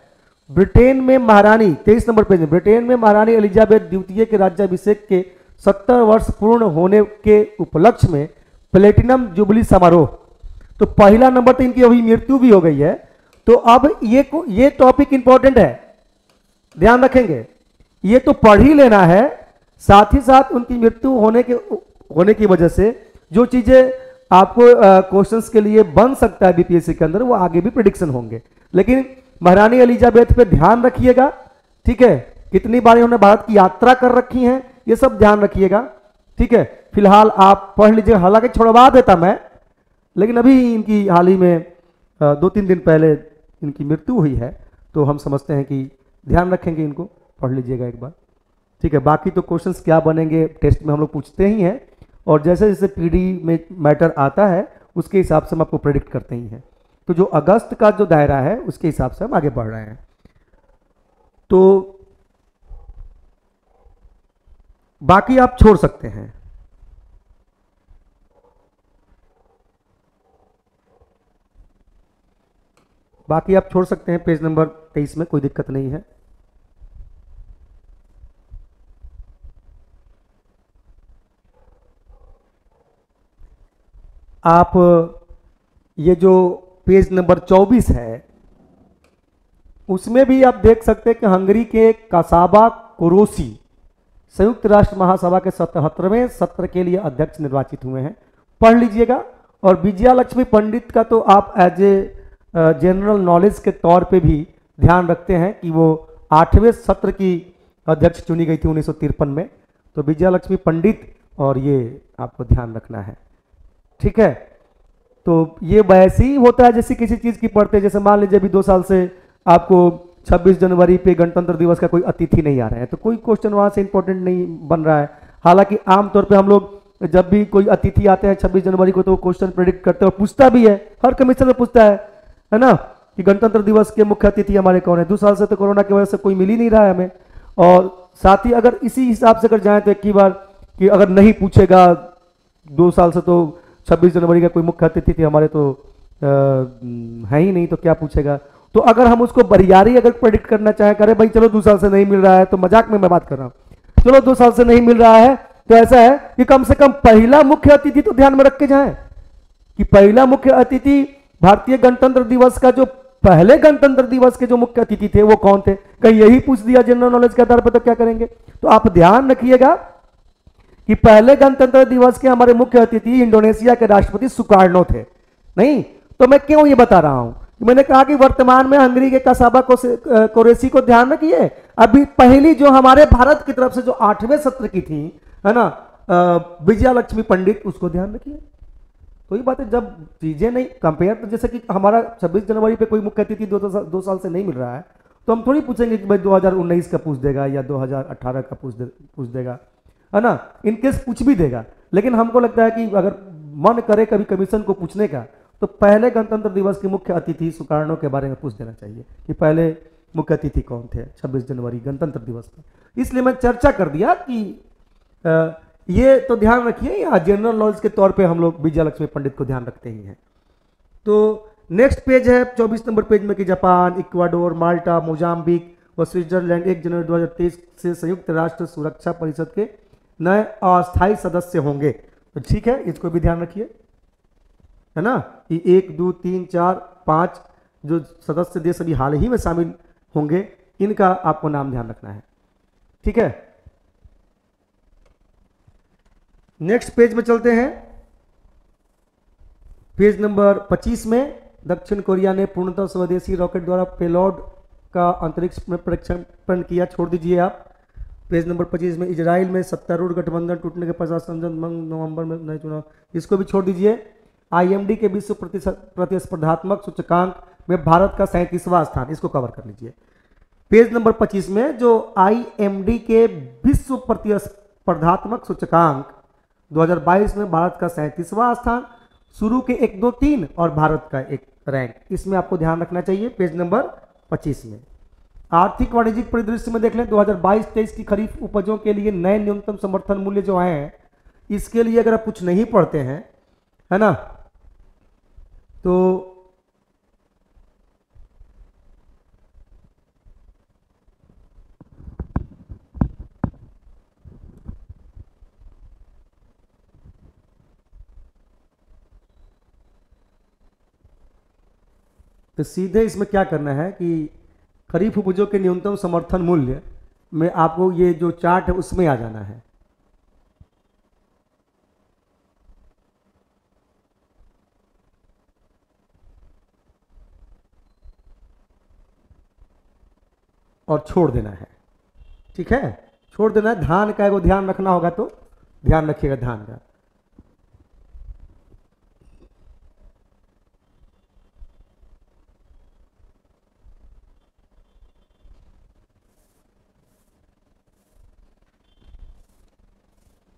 ब्रिटेन में महारानी, 23 नंबर पेज में, ब्रिटेन में महारानी एलिजाबेथ द्वितीय के राज्याभिषेक के 70 वर्ष पूर्ण होने के उपलक्ष्य में प्लेटिनम जुबली समारोह। तो पहला नंबर तो इनकी अभी मृत्यु भी हो गई है, तो अब ये टॉपिक इंपॉर्टेंट है, ध्यान रखेंगे, ये तो पढ़ ही लेना है। साथ ही साथ उनकी मृत्यु होने की वजह से जो चीजें आपको क्वेश्चंस के लिए बन सकता है बीपीएससी के अंदर, वो आगे भी प्रेडिक्शन होंगे। लेकिन महारानी एलिजाबेथ पे ध्यान रखिएगा, ठीक है, कितनी बार उन्होंने भारत की यात्रा कर रखी है, ये सब ध्यान रखिएगा, ठीक है। फिलहाल आप पढ़ लीजिए, हालांकि छोड़वा देता मैं, लेकिन अभी इनकी हाल ही में 2-3 दिन पहले इनकी मृत्यु हुई है, तो हम समझते हैं कि ध्यान रखेंगे, इनको पढ़ लीजिएगा एक बार, ठीक है। बाकी तो क्वेश्चंस क्या बनेंगे टेस्ट में हम लोग पूछते ही हैं, और जैसे जैसे पीडी में मैटर आता है उसके हिसाब से हम आपको प्रेडिक्ट करते ही हैं। तो जो अगस्त का जो दायरा है उसके हिसाब से हम आगे बढ़ रहे हैं। तो बाकी आप छोड़ सकते हैं, बाकी आप छोड़ सकते हैं, पेज नंबर 23 में कोई दिक्कत नहीं है। आप ये जो पेज नंबर 24 है उसमें भी आप देख सकते हैं कि हंगरी के कासाबा कुरोसी संयुक्त राष्ट्र महासभा के 77वें सत्र के लिए अध्यक्ष निर्वाचित हुए हैं, पढ़ लीजिएगा। और विजया लक्ष्मी पंडित का तो आप एज ए जनरल नॉलेज के तौर पे भी ध्यान रखते हैं कि वो 8वें सत्र की अध्यक्ष चुनी गई थी 1953 में। तो विजया लक्ष्मी पंडित, और ये आपको ध्यान रखना है, ठीक है। तो ये वैसे ही होता है जैसे किसी चीज की पढ़ते हैं, जैसे मान लीजिए अभी 2 साल से आपको 26 जनवरी पे गणतंत्र दिवस का कोई अतिथि नहीं आ रहा है, तो कोई क्वेश्चन वहां से इंपॉर्टेंट नहीं बन रहा है। हालांकि आमतौर पे हम लोग जब भी कोई अतिथि आते हैं 26 जनवरी को, तो क्वेश्चन प्रेडिक्ट करते हैं और पूछता भी है, हर कमीशन में पूछता है ना, कि गणतंत्र दिवस के मुख्य अतिथि हमारे कौन है। 2 साल से तो कोरोना की वजह से कोई मिल ही नहीं रहा है हमें। और साथ ही अगर इसी हिसाब से अगर जाए तो एक ही बार कि अगर नहीं पूछेगा 2 साल से, तो 26 जनवरी का कोई मुख्य अतिथि थे हमारे, तो है ही नहीं, तो क्या पूछेगा। तो अगर हम उसको बरियारी अगर प्रेडिक्ट करना चाहें, करे भाई चलो 2 साल से नहीं मिल रहा है, तो मजाक में मैं बात कर रहा हूं, चलो 2 साल से नहीं मिल रहा है, तो ऐसा है कि कम से कम पहला मुख्य अतिथि तो ध्यान में रख के जाए कि पहला मुख्य अतिथि भारतीय गणतंत्र दिवस का, जो पहले गणतंत्र दिवस के जो मुख्य अतिथि थे वो कौन थे। कहीं यही पूछ दिया जनरल नॉलेज के आधार पर, तो क्या करेंगे। तो आप ध्यान रखिएगा कि पहले गणतंत्र दिवस के हमारे मुख्य अतिथि इंडोनेशिया के राष्ट्रपति सुकार्नो थे। नहीं तो मैं क्यों ये बता रहा हूं, मैंने कहा कि वर्तमान में हंगरी के कासाबा कुरेसी को ध्यान रखिए। अभी पहली जो हमारे भारत की तरफ से जो 8वें सत्र की थी, है ना, विजया लक्ष्मी पंडित, उसको ध्यान रखिए। तो ये बात है, जब चीजें नहीं कंपेयर, तो जैसे कि हमारा 26 जनवरी पे कोई मुख्य अतिथि 2 साल से नहीं मिल रहा है, तो हम थोड़ी पूछेंगे कि भाई 2019 का पूछ देगा या 2018 का पूछ देगा, है ना, इनकेस पूछ भी देगा। लेकिन हमको लगता है कि अगर मन करे कभी कमीशन को पूछने का, तो पहले गणतंत्र दिवस के मुख्य अतिथि सुकार्नो के बारे में पूछ देना चाहिए कि पहले मुख्य अतिथि कौन थे 26 जनवरी गणतंत्र दिवस में। इसलिए मैं चर्चा कर दिया कि ये तो ध्यान रखिए, यहाँ जनरल नॉलेज के तौर पे हम लोग विजया लक्ष्मी पंडित को ध्यान रखते ही हैं। तो नेक्स्ट पेज है 24 नंबर पेज में कि जापान, इक्वाडोर, माल्टा, मोजाम्बिक और स्विट्जरलैंड 1 जनवरी 2023 से संयुक्त राष्ट्र सुरक्षा परिषद के नए अस्थायी सदस्य होंगे। तो ठीक है, इसको भी ध्यान रखिए, है ना। ये 1 2 3 4 5 जो सदस्य देश अभी हाल ही में शामिल होंगे, इनका आपको नाम ध्यान रखना है, ठीक है। नेक्स्ट पेज में चलते हैं। पेज नंबर 25 में दक्षिण कोरिया ने पूर्णतः स्वदेशी रॉकेट द्वारा पेलोड का अंतरिक्ष में प्रक्षेपण किया, छोड़ दीजिए आप। पेज नंबर 25 में इजराइल में सत्तारूढ़ गठबंधन टूटने के पश्चात संसद नवंबर में नए चुनाव, इसको भी छोड़ दीजिए। आईएमडी के विश्व प्रतिस्पर्धात्मक सूचकांक में भारत का 37वां स्थान, इसको कवर कर लीजिए। पेज नंबर 25 में जो आईएमडी के विश्व प्रतिस्पर्धात्मक सूचकांक 2022 में भारत का 37वां स्थान, शुरू के 1 2 3 और भारत का एक रैंक, इसमें आपको ध्यान रखना चाहिए। पेज नंबर 25 में आर्थिक वाणिज्यिक परिदृश्य में देख लें, 2022-23 की खरीफ उपजों के लिए नए न्यूनतम समर्थन मूल्य जो हैं, इसके लिए अगर आप कुछ नहीं पढ़ते हैं, है ना, तो सीधे इसमें क्या करना है कि खरीफ उपजों के न्यूनतम समर्थन मूल्य में आपको ये जो चार्ट है उसमें आ जाना है। और छोड़ देना है, ठीक है, छोड़ देना है। धान का एगो ध्यान रखना होगा, तो ध्यान रखिएगा धान का।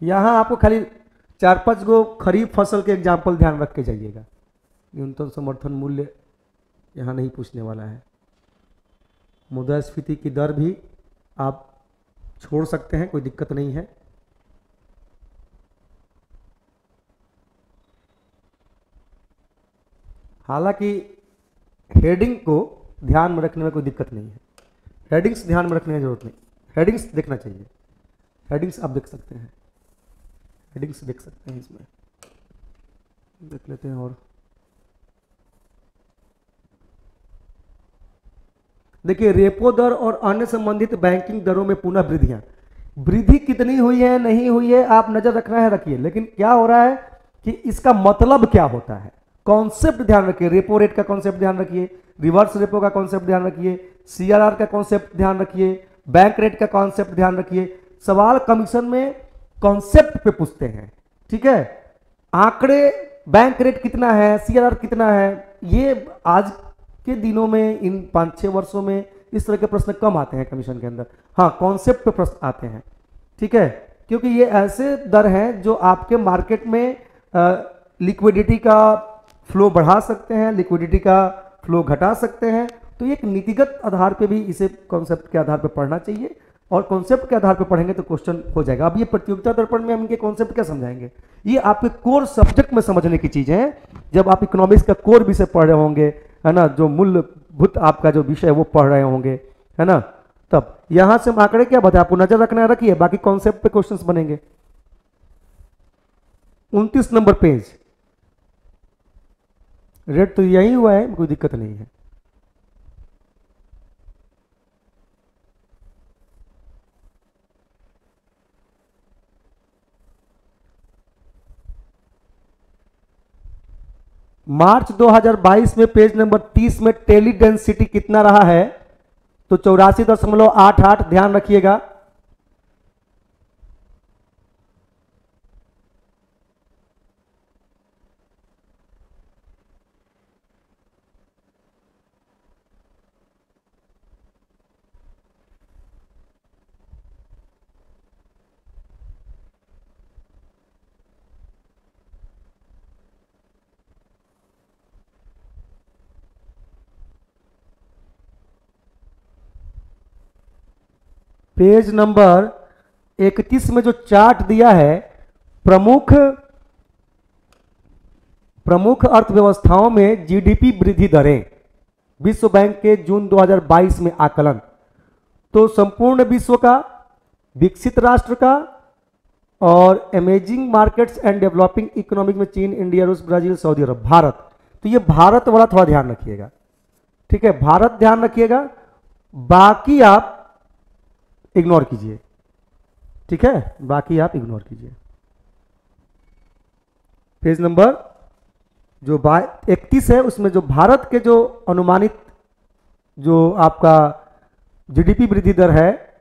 यहाँ आपको खाली 4-5 गो खरीफ फसल के एग्जाम्पल ध्यान रख के जाइएगा। न्यूनतम समर्थन मूल्य यहाँ नहीं पूछने वाला है। मुद्रास्फीति की दर भी आप छोड़ सकते हैं, कोई दिक्कत नहीं है। हालांकि हेडिंग को ध्यान में रखने में कोई दिक्कत नहीं है, हेडिंग्स ध्यान में रखने की जरूरत नहीं, हेडिंग्स देखना चाहिए। हेडिंग्स आप देख सकते हैं, हेडिंग्स देख सकते हैं, इसमें देख लेते हैं। और देखिए, रेपो दर और अन्य संबंधित बैंकिंग दरों में पुनः वृद्धि कितनी हुई है नहीं हुई है आप नजर रखना है, रखिए। लेकिन क्या हो रहा है कि इसका मतलब क्या होता है, कॉन्सेप्ट ध्यान रखिए। रेपो रेट का कॉन्सेप्ट ध्यान रखिए, रिवर्स रेपो का कॉन्सेप्ट ध्यान रखिए, सीआरआर का कॉन्सेप्ट ध्यान रखिए, बैंक रेट का कॉन्सेप्ट ध्यान रखिए। सवाल कमीशन में कॉन्सेप्ट पे पूछते हैं, ठीक है। आंकड़े, बैंक रेट कितना है, सीआरआर कितना है, ये आज के दिनों में, इन 5-6 वर्षों में इस तरह के प्रश्न कम आते हैं कमीशन के अंदर। हाँ, कॉन्सेप्ट पे प्रश्न आते हैं, ठीक है, क्योंकि ये ऐसे दर हैं जो आपके मार्केट में लिक्विडिटी का फ्लो बढ़ा सकते हैं, लिक्विडिटी का फ्लो घटा सकते हैं। तो एक नीतिगत आधार पे भी इसे कॉन्सेप्ट के आधार पे पढ़ना चाहिए, और कॉन्सेप्ट के आधार पे पढ़ेंगे तो क्वेश्चन हो जाएगा। अब ये प्रतियोगिता दर्पण में हम इनके कॉन्सेप्ट क्या समझाएंगे, ये आपके कोर सब्जेक्ट में समझने की चीजें हैं। जब आप इकोनॉमिक्स का कोर विषय पढ़ रहे होंगे, है ना, जो मूलभूत आपका जो विषय है वो पढ़ रहे होंगे, है ना, तब यहां से हम आंकड़े क्या बताए आपको नजर रखना है, रखिए। बाकी कॉन्सेप्ट पे क्वेश्चंस बनेंगे। 29 नंबर पेज, रेट तो यही हुआ है, कोई दिक्कत नहीं है। मार्च 2022 में पेज नंबर 30 में टेली डेंसिटी कितना रहा है, तो 84.88, ध्यान रखिएगा। पेज नंबर 31 में जो चार्ट दिया है, प्रमुख अर्थव्यवस्थाओं में जीडीपी वृद्धि दरें, विश्व बैंक के जून 2022 में आकलन, तो संपूर्ण विश्व का, विकसित राष्ट्र का और amazing markets and developing economic में चीन, इंडिया, रूस, ब्राजील, सऊदी अरब, भारत। तो ये भारत वाला थोड़ा ध्यान रखिएगा, ठीक है, भारत ध्यान रखिएगा, बाकी आप इग्नोर कीजिए, ठीक है, बाकी आप इग्नोर कीजिए। पेज नंबर जो 31 है उसमें जो भारत के जो अनुमानित जो आपका जीडीपी वृद्धि दर है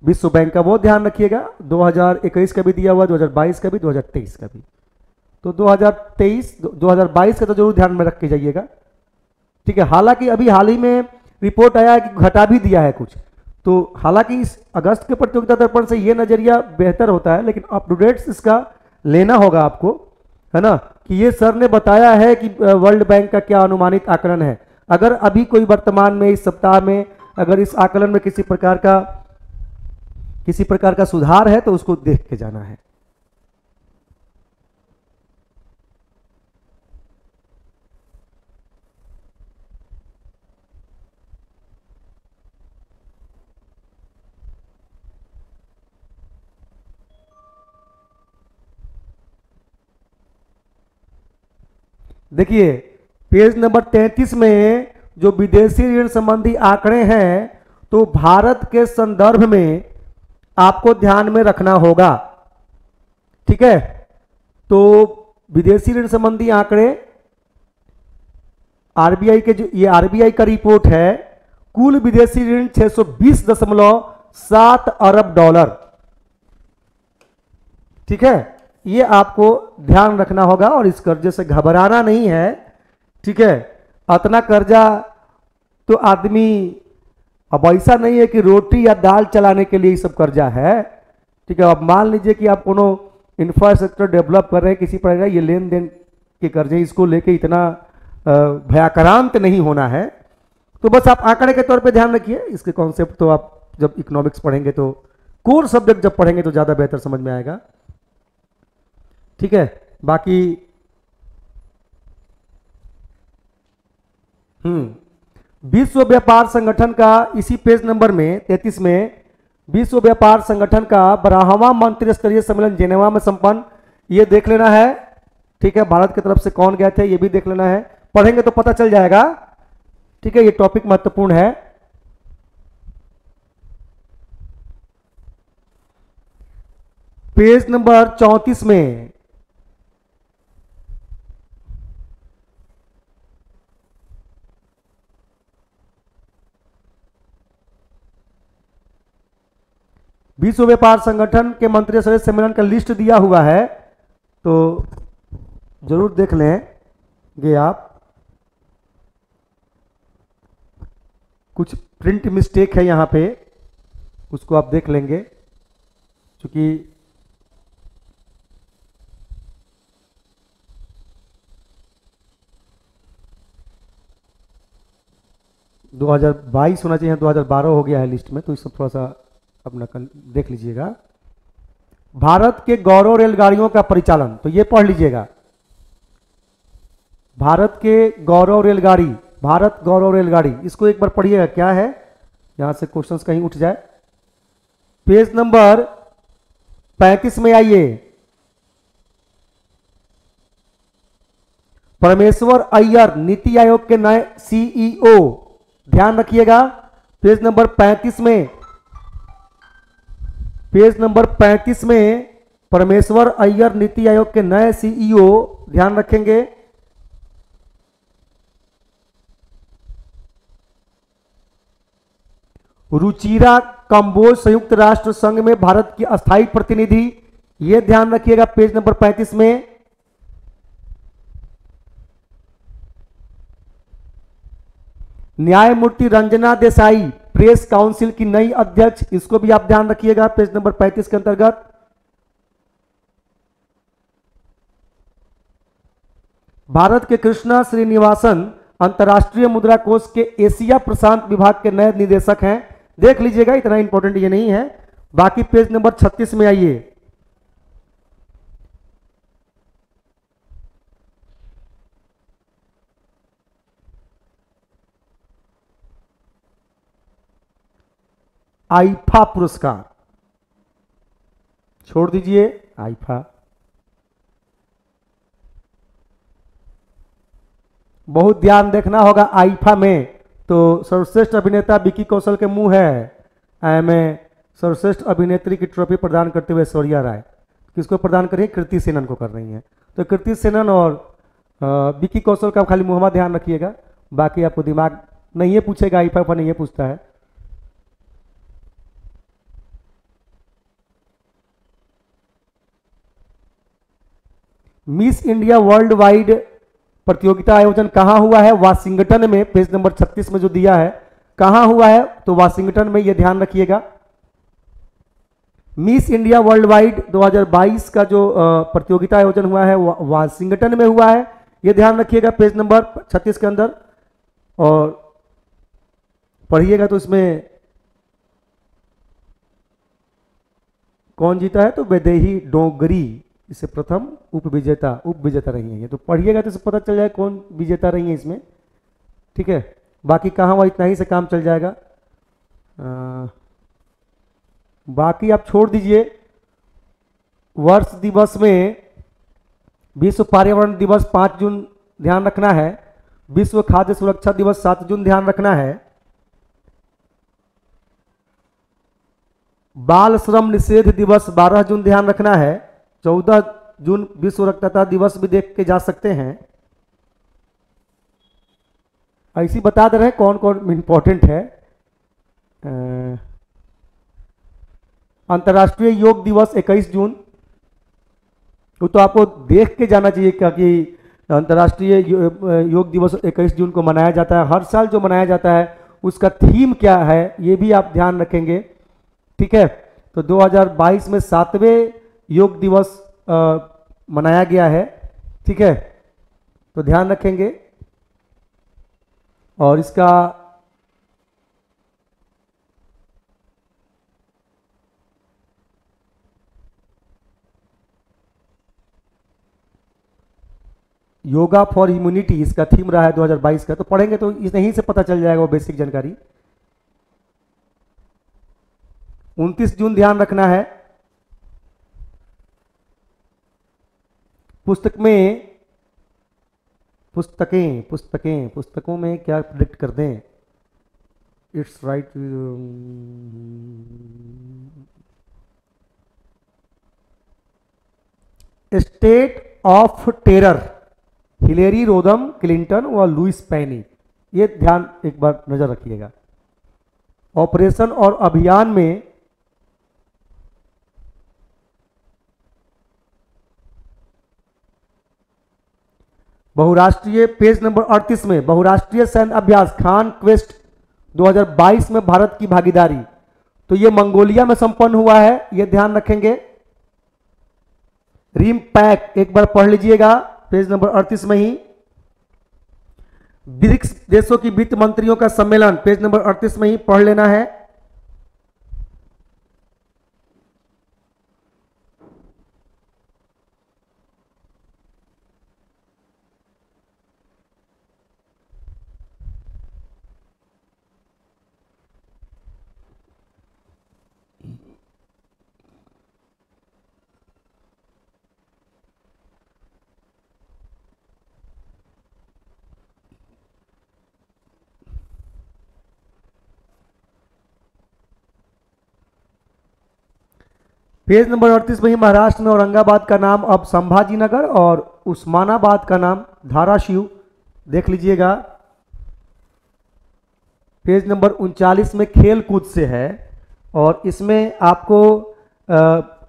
विश्व बैंक का, वो ध्यान रखिएगा। 2021 का भी दिया हुआ, 2022 का भी, 2023 का भी। तो 2022 का तो जरूर ध्यान में रख के जाइएगा, ठीक है। हालांकि अभी हाल ही में रिपोर्ट आया है कि घटा भी दिया है कुछ, तो हालांकि इस अगस्त के प्रतियोगिता दर्पण से ये नजरिया बेहतर होता है, लेकिन अप टू डेट इसका लेना होगा आपको, है ना, कि ये सर ने बताया है कि वर्ल्ड बैंक का क्या अनुमानित आकलन है। अगर अभी कोई वर्तमान में इस सप्ताह में अगर इस आकलन में किसी प्रकार का सुधार है तो उसको देख के जाना है। देखिए पेज नंबर 33 में जो विदेशी ऋण संबंधी आंकड़े हैं, तो भारत के संदर्भ में आपको ध्यान में रखना होगा, ठीक है। तो विदेशी ऋण संबंधी आंकड़े आरबीआई के जो ये आरबीआई का रिपोर्ट है, कुल विदेशी ऋण 620.7 अरब डॉलर, ठीक है, ये आपको ध्यान रखना होगा और इस कर्जे से घबराना नहीं है, ठीक है। इतना कर्जा तो आदमी, अब ऐसा नहीं है कि रोटी या दाल चलाने के लिए ये सब कर्जा है, ठीक है। अब मान लीजिए कि आप कोनो इंफ्रास्ट्रक्चर डेवलप कर रहे हैं किसी पर, ये लेन देन के कर्जे, इसको लेके इतना भयाक्रांत नहीं होना है। तो बस आप आंकड़े के तौर पे ध्यान रखिए, इसके कॉन्सेप्ट तो आप जब इकोनॉमिक्स पढ़ेंगे तो कोर सब्जेक्ट जब पढ़ेंगे तो ज्यादा बेहतर समझ में आएगा, ठीक है। बाकी विश्व व्यापार संगठन का इसी पेज नंबर में 33 में विश्व व्यापार संगठन का 12वां मंत्री स्तरीय सम्मेलन जेनेवा में संपन्न, ये देख लेना है, ठीक है। भारत की तरफ से कौन गए थे ये भी देख लेना है, पढ़ेंगे तो पता चल जाएगा, ठीक है। ये टॉपिक महत्वपूर्ण है। पेज नंबर 34 में विश्व व्यापार संगठन के मंत्री स्तरीय सम्मेलन का लिस्ट दिया हुआ है, तो जरूर देख लेंगे आप। कुछ प्रिंट मिस्टेक है यहां पे, उसको आप देख लेंगे, क्योंकि दो 2022 होना चाहिए, 2012 हो गया है लिस्ट में, तो इस सब थोड़ा सा अपना देख लीजिएगा। भारत के गौरव रेलगाड़ियों का परिचालन, तो ये पढ़ लीजिएगा, भारत के गौरव रेलगाड़ी, भारत गौरव रेलगाड़ी, इसको एक बार पढ़िएगा क्या है, यहां से क्वेश्चंस कहीं उठ जाए। पेज नंबर 35 में आइए, परमेश्वर अय्यर नीति आयोग के नए सीईओ, ध्यान रखिएगा। पेज नंबर 35 में, पेज नंबर 35 में परमेश्वर अय्यर नीति आयोग के नए सीईओ, ध्यान रखेंगे। रुचिरा कंबोज संयुक्त राष्ट्र संघ में भारत की अस्थायी प्रतिनिधि, यह ध्यान रखिएगा पेज नंबर 35 में। न्यायमूर्ति रंजना देसाई प्रेस काउंसिल की नई अध्यक्ष, इसको भी आप ध्यान रखिएगा पेज नंबर 35 के अंतर्गत। भारत के कृष्णा श्रीनिवासन अंतर्राष्ट्रीय मुद्रा कोष के एशिया प्रशांत विभाग के नए निदेशक हैं, देख लीजिएगा, इतना इंपॉर्टेंट ये नहीं है। बाकी पेज नंबर 36 में आइए, आईफा पुरस्कार, छोड़ दीजिए आईफा। बहुत ध्यान देखना होगा आईफा में। तो सर्वश्रेष्ठ अभिनेता विकी कौशल के मुंह है में सर्वश्रेष्ठ अभिनेत्री की ट्रॉफी प्रदान करते हुए ऐश्वर्या राय किसको प्रदान कर रही है? कृति सेनन को कर रही हैं। तो कृति सेनन और विकी कौशल का खाली मुहम्मद ध्यान रखिएगा, बाकी आपको दिमाग नहीं ये पूछेगा, आईफा पर नहीं ये पूछता है। मिस इंडिया वर्ल्ड वाइड प्रतियोगिता आयोजन कहां हुआ है? वाशिंगटन में। पेज नंबर 36 में जो दिया है कहां हुआ है, तो वाशिंगटन में, ये ध्यान रखिएगा। मिस इंडिया वर्ल्ड वाइड 2022 का जो प्रतियोगिता आयोजन हुआ है वाशिंगटन में हुआ है, ये ध्यान रखिएगा पेज नंबर 36 के अंदर। और पढ़िएगा तो इसमें कौन जीता है? तो वैदेही डोगरी इसे प्रथम उप विजेता रही है। तो पढ़िएगा तो इसे पता चल जाए कौन विजेता रही है इसमें, ठीक है। बाकी कहाँ हुआ इतना ही से काम चल जाएगा। बाकी आप छोड़ दीजिए। वर्ष दिवस में विश्व पर्यावरण दिवस 5 जून ध्यान रखना है। विश्व खाद्य सुरक्षा दिवस 7 जून ध्यान रखना है। बाल श्रम निषेध दिवस 12 जून ध्यान रखना है। 14 जून विश्व रक्तदाता दिवस भी देख के जा सकते हैं। ऐसी बता दे रहे हैं कौन कौन इंपॉर्टेंट है। अंतर्राष्ट्रीय योग दिवस 21 जून, वो तो आपको देख के जाना चाहिए कि अंतर्राष्ट्रीय योग दिवस 21 जून को मनाया जाता है। हर साल जो मनाया जाता है उसका थीम क्या है ये भी आप ध्यान रखेंगे, ठीक है। तो 2022 में 7वें योग दिवस मनाया गया है, ठीक है, तो ध्यान रखेंगे। और इसका योगा फॉर इम्यूनिटी इसका थीम रहा है 2022 का। तो पढ़ेंगे तो इस यहीं से पता चल जाएगा वो बेसिक जानकारी। 29 जून ध्यान रखना है। पुस्तकों में क्या प्रिडिक्ट कर दें? It's right. State of terror, Hillary Rodham Clinton और लुइस पैनी, ये ध्यान एक बार नजर रखिएगा। ऑपरेशन और अभियान में बहुराष्ट्रीय, पेज नंबर 38 में बहुराष्ट्रीय सैन्य अभ्यास खान क्वेस्ट 2022 में भारत की भागीदारी, तो ये मंगोलिया में संपन्न हुआ है, ये ध्यान रखेंगे। रिम पैक एक बार पढ़ लीजिएगा पेज नंबर 38 में ही। ब्रिक्स देशों की वित्त मंत्रियों का सम्मेलन पेज नंबर 38 में ही पढ़ लेना है। पेज नंबर 38 में ही महाराष्ट्र में औरंगाबाद का नाम अब संभाजीनगर और उस्मानाबाद का नाम धाराशिव, देख लीजिएगा। पेज नंबर 39 में खेल कूद से है और इसमें आपको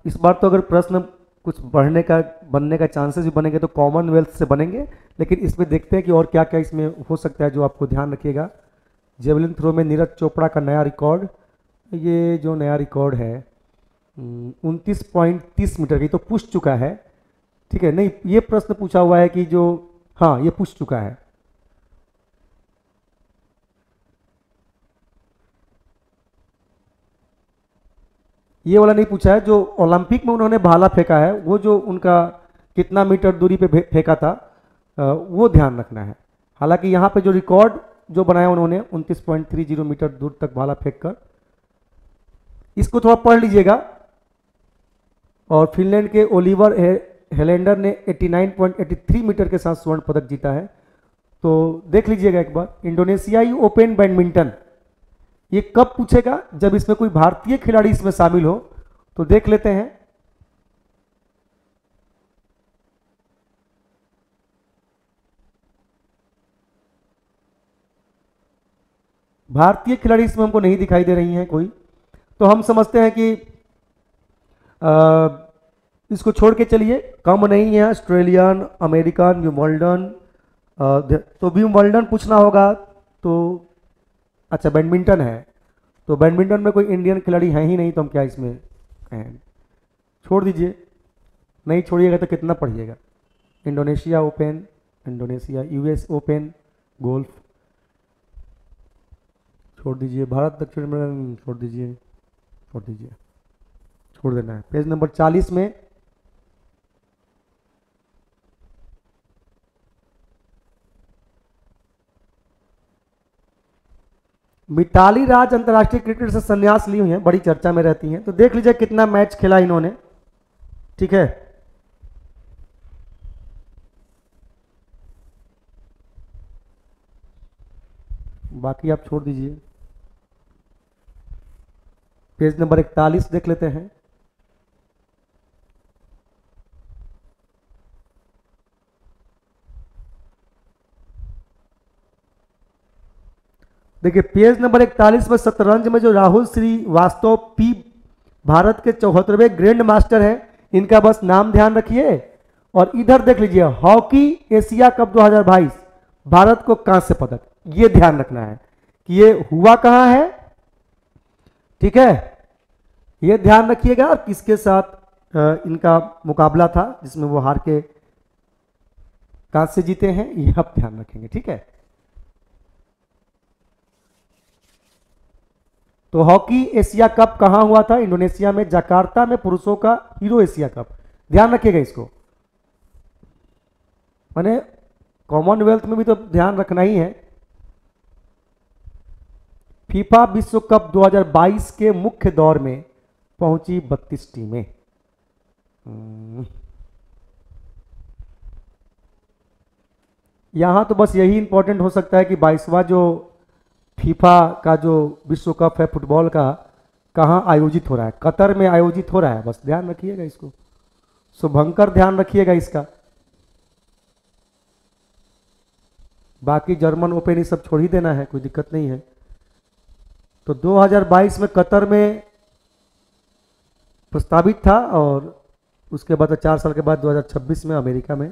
इस बार तो अगर प्रश्न कुछ बनने का चांसेस भी बनेंगे तो कॉमनवेल्थ से बनेंगे, लेकिन इसमें देखते हैं कि और क्या क्या इसमें हो सकता है जो आपको ध्यान रखिएगा। जेवलिन थ्रो में नीरज चोपड़ा का नया रिकॉर्ड, ये जो नया रिकॉर्ड है 29.30 मीटर की तो पूछ चुका है, ठीक है। नहीं, ये प्रश्न पूछा हुआ है कि जो, हाँ ये पूछ चुका है। ये वाला नहीं पूछा है। जो ओलंपिक में उन्होंने भाला फेंका है वो जो उनका कितना मीटर दूरी पे फेंका था वो ध्यान रखना है। हालांकि यहाँ पे जो रिकॉर्ड जो बनाया उन्होंने 29.30 मीटर दूर तक भाला फेंक कर, इसको थोड़ा पढ़ लीजिएगा। और फिनलैंड के ओलिवर हेलेंडर ने 89.83 मीटर के साथ स्वर्ण पदक जीता है। तो देख लीजिएगा एक बार, इंडोनेशियाई ओपन बैडमिंटन ये कब पूछेगा, जब इसमें कोई भारतीय खिलाड़ी इसमें शामिल हो। तो देख लेते हैं। भारतीय खिलाड़ी इसमें हमको नहीं दिखाई दे रही हैं कोई, तो हम समझते हैं कि इसको छोड़ के चलिए, कम नहीं है। ऑस्ट्रेलियन, अमेरिकन, विंबलडन, तो विंबलडन पूछना होगा तो अच्छा बैडमिंटन है, तो बैडमिंटन में कोई इंडियन खिलाड़ी है ही नहीं, तो हम क्या इसमें कहें, छोड़ दीजिए। नहीं छोड़िएगा तो कितना पढ़िएगा। Indonesia open, Indonesia, US open golf छोड़ दीजिए, भारत दक्षिण में छोड़ दीजिए, छोड़ दीजिए, छोड़ देना है। पेज नंबर 40 में मिताली राज अंतर्राष्ट्रीय क्रिकेट से संन्यास ली हुई हैं, बड़ी चर्चा में रहती हैं। तो देख लीजिए कितना मैच खेला इन्होंने, ठीक है। बाकी आप छोड़ दीजिए। पेज नंबर 41 देख लेते हैं। देखिए पेज नंबर 41 में शतरंज में जो राहुल श्रीवास्तव पी भारत के 74वें ग्रैंड मास्टर हैं, इनका बस नाम ध्यान रखिए। और इधर देख लीजिए हॉकी एशिया कप 2022 भारत को कांस्य पदक, ये ध्यान रखना है कि ये हुआ कहां है, ठीक है, ये ध्यान रखिएगा। और किसके साथ इनका मुकाबला था जिसमें वो हार के कांस्य जीते हैं, ये आप ध्यान रखेंगे, ठीक है। तो हॉकी एशिया कप कहां हुआ था, इंडोनेशिया में, जकार्ता में, पुरुषों का हीरो एशिया कप, ध्यान रखिएगा इसको। माने कॉमनवेल्थ में भी तो ध्यान रखना ही है। फीफा विश्व कप 2022 के मुख्य दौर में पहुंची 32 टीमें। यहां तो बस यही इंपॉर्टेंट हो सकता है कि 22वां जो फीफा का जो विश्व कप है फुटबॉल का, कहां आयोजित हो रहा है, कतर में आयोजित हो रहा है, बस ध्यान रखिएगा इसको, शुभंकर ध्यान रखिएगा इसका। बाकी जर्मन ओपन ये सब छोड़ ही देना है, कोई दिक्कत नहीं है। तो 2022 में कतर में प्रस्तावित था, और उसके बाद 4 साल के बाद 2026 में अमेरिका में।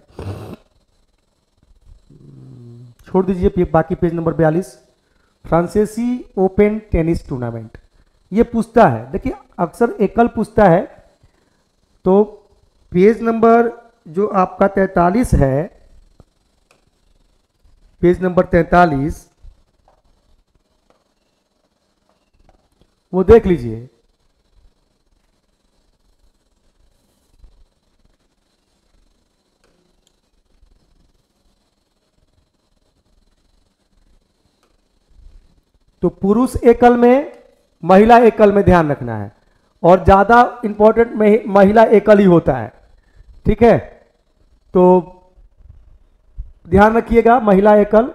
छोड़ दीजिए बाकी। पेज नंबर 42 फ्रांसीसी ओपन टेनिस टूर्नामेंट, ये पूछता है, देखिए अक्सर एकल पूछता है। तो पेज नंबर जो आपका 43 है, पेज नंबर 43 वो देख लीजिए। तो पुरुष एकल में, महिला एकल में ध्यान रखना है, और ज्यादा इंपॉर्टेंट महिला एकल ही होता है, ठीक है। तो ध्यान रखिएगा महिला एकल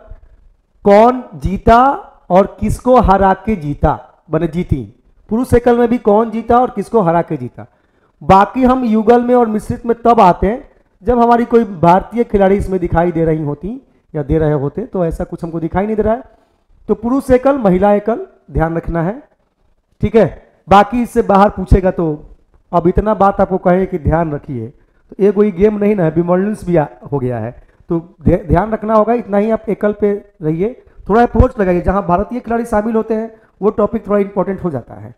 कौन जीता और किसको हरा के जीता, बने जीती। पुरुष एकल में भी कौन जीता और किसको हरा के जीता। बाकी हम युगल में और मिश्रित में तब आते हैं जब हमारी कोई भारतीय खिलाड़ी इसमें दिखाई दे रही होती या दे रहे होते, तो ऐसा कुछ हमको दिखाई नहीं दे रहा है। तो पुरुष एकल, महिला एकल ध्यान रखना है, ठीक है। बाकी इससे बाहर पूछेगा तो अब इतना बात आपको कहे कि ध्यान रखिए, तो ये कोई गेम नहीं ना है, विमर्शंस भी हो गया है, तो ध्यान रखना होगा। इतना ही आप एकल पे रहिए, थोड़ा अप्रोच लगाइए, जहां भारतीय खिलाड़ी शामिल होते हैं वो टॉपिक थोड़ा इंपॉर्टेंट हो जाता है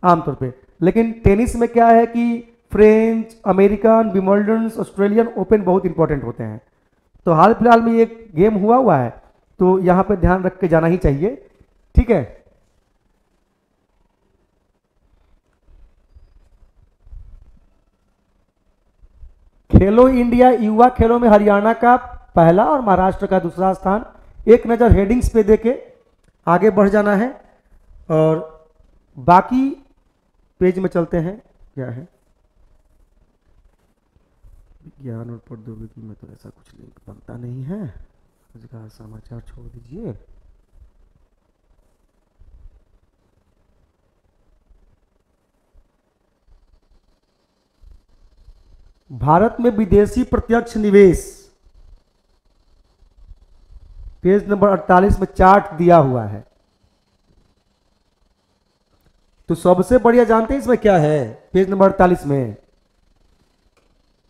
आमतौर पे। लेकिन टेनिस में क्या है कि फ्रेंच, अमेरिकन, विमर्ल्डन, ऑस्ट्रेलियन ओपन बहुत इंपॉर्टेंट होते हैं। तो हाल फिलहाल में ये गेम हुआ है, तो यहां पे ध्यान रख के जाना ही चाहिए, ठीक है। खेलो इंडिया युवा खेलों में हरियाणा का पहला और महाराष्ट्र का दूसरा स्थान। एक नजर हेडिंग्स पे देके आगे बढ़ जाना है, और बाकी पेज में चलते हैं। क्या है विज्ञान और प्रौद्योगिकी में तो ऐसा कुछ नहीं बनता नहीं है। आज का समाचार छोड़ दीजिए। भारत में विदेशी प्रत्यक्ष निवेश, पेज नंबर 48 में चार्ट दिया हुआ है। तो सबसे बढ़िया जानते हैं इसमें क्या है? पेज नंबर 48 में,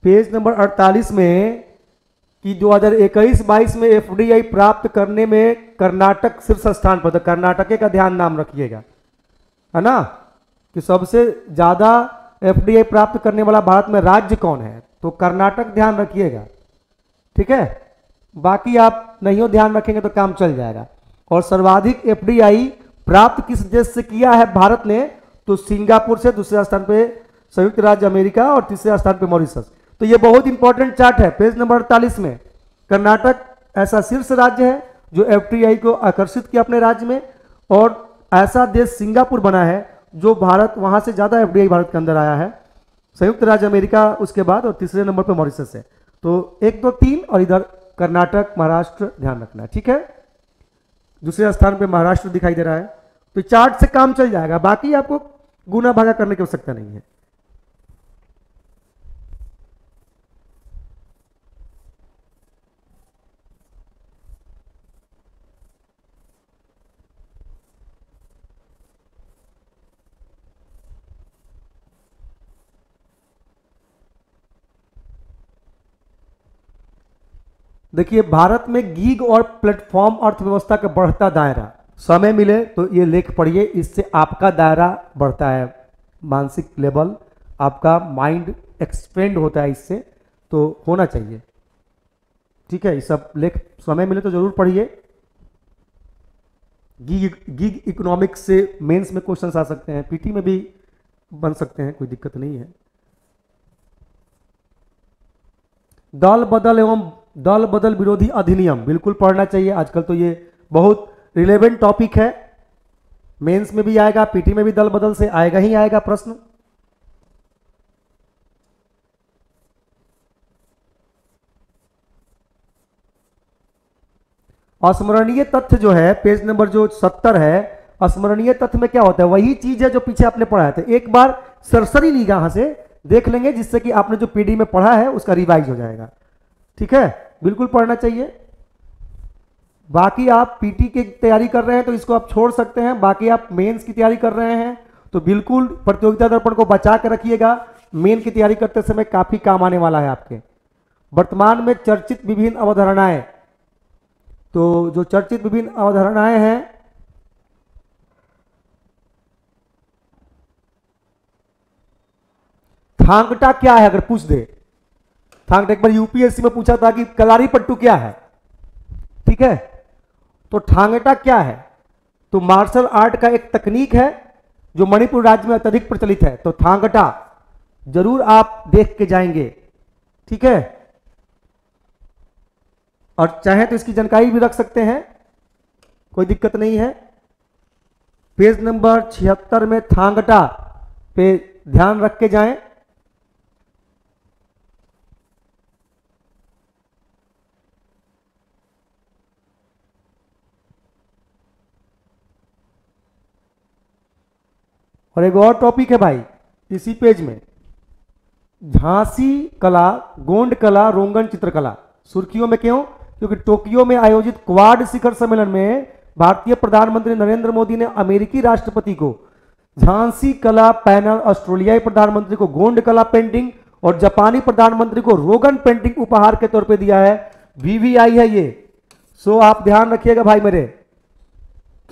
पेज नंबर 48 में कि 2021-22 में एफडीआई प्राप्त करने में कर्नाटक शीर्ष स्थान पर था। कर्नाटक का ध्यान नाम रखिएगा, है ना, कि सबसे ज्यादा एफडीआई प्राप्त करने वाला भारत में राज्य कौन है, तो कर्नाटक ध्यान रखिएगा, ठीक है। बाकी आप नहीं हो ध्यान रखेंगे तो काम चल जाएगा। और सर्वाधिक एफडीआई प्राप्त किस देश से किया है भारत ने, तो सिंगापुर से, दूसरे स्थान पे संयुक्त राज्य अमेरिका और तीसरे स्थान पे मॉरिशस। तो ये बहुत इंपॉर्टेंट चार्ट है पेज नंबर 48 में। कर्नाटक ऐसा शीर्ष राज्य है जो एफडीआई को आकर्षित किया अपने राज्य में, और ऐसा देश सिंगापुर बना है जो भारत, वहां से ज्यादा एफडीआई भारत के अंदर आया है। संयुक्त राज्य अमेरिका उसके बाद, और तीसरे नंबर पर मॉरिशस है। तो 1, 2, 3 और इधर कर्नाटक, महाराष्ट्र ध्यान रखना है, ठीक है। दूसरे स्थान पे महाराष्ट्र दिखाई दे रहा है। तो चार्ट से काम चल जाएगा, बाकी आपको गुना भागा करने की आवश्यकता नहीं है। देखिए, भारत में गीग और प्लेटफॉर्म अर्थव्यवस्था का बढ़ता दायरा, समय मिले तो ये लेख पढ़िए, इससे आपका दायरा बढ़ता है, मानसिक लेवल, आपका माइंड एक्सपेंड होता है इससे, तो होना चाहिए, ठीक है। ये सब लेख समय मिले तो जरूर पढ़िए। गीग इकोनॉमिक्स से मेंस में क्वेश्चंस आ सकते हैं, पीटी में भी बन सकते हैं, कोई दिक्कत नहीं है। दल बदल एवं दल बदल विरोधी अधिनियम बिल्कुल पढ़ना चाहिए, आजकल तो ये बहुत रिलेवेंट टॉपिक है, मेंस में भी आएगा, पीटी में भी दल बदल से आएगा ही आएगा प्रश्न। अस्मरणीय तथ्य जो है, पेज नंबर जो 70 है, अस्मरणीय तथ्य में क्या होता है, वही चीज है जो पीछे आपने पढ़ा था। एक बार सरसरी निगाह से देख लेंगे, जिससे कि आपने जो पीडी में पढ़ा है उसका रिवाइज हो जाएगा, ठीक है। बिल्कुल पढ़ना चाहिए। बाकी आप पीटी की तैयारी कर रहे हैं तो इसको आप छोड़ सकते हैं, बाकी आप मेंस की तैयारी कर रहे हैं तो बिल्कुल प्रतियोगिता दर्पण को बचा कर रखिएगा, मेन की तैयारी करते समय काफी काम आने वाला है आपके। वर्तमान में चर्चित विभिन्न अवधारणाएं, तो जो चर्चित विभिन्न अवधारणाएं हैं, थांगटा क्या है अगर पूछ दे, थांगटा एक बार यूपीएससी में पूछा था कि कलारी पट्टू क्या है, ठीक है। तो थांगटा क्या है, तो मार्शल आर्ट का एक तकनीक है जो मणिपुर राज्य में अत्यधिक प्रचलित है, तो थांगटा जरूर आप देख के जाएंगे, ठीक है। और चाहे तो इसकी जानकारी भी रख सकते हैं, कोई दिक्कत नहीं है। पेज नंबर 76 में थांगटा पे ध्यान रख के जाएं। और एक और टॉपिक है भाई इसी पेज में, झांसी कला, गोंड कला, रोंगन चित्रकला। सुर्खियों में क्यों? क्योंकि टोक्यो में आयोजित क्वाड शिखर सम्मेलन में भारतीय प्रधानमंत्री नरेंद्र मोदी ने अमेरिकी राष्ट्रपति को झांसी कला पैनल, ऑस्ट्रेलियाई प्रधानमंत्री को गोंड कला पेंटिंग और जापानी प्रधानमंत्री को रोगन पेंटिंग उपहार के तौर पे दिया है। वीवीआई है ये, सो आप ध्यान रखिएगा भाई मेरे,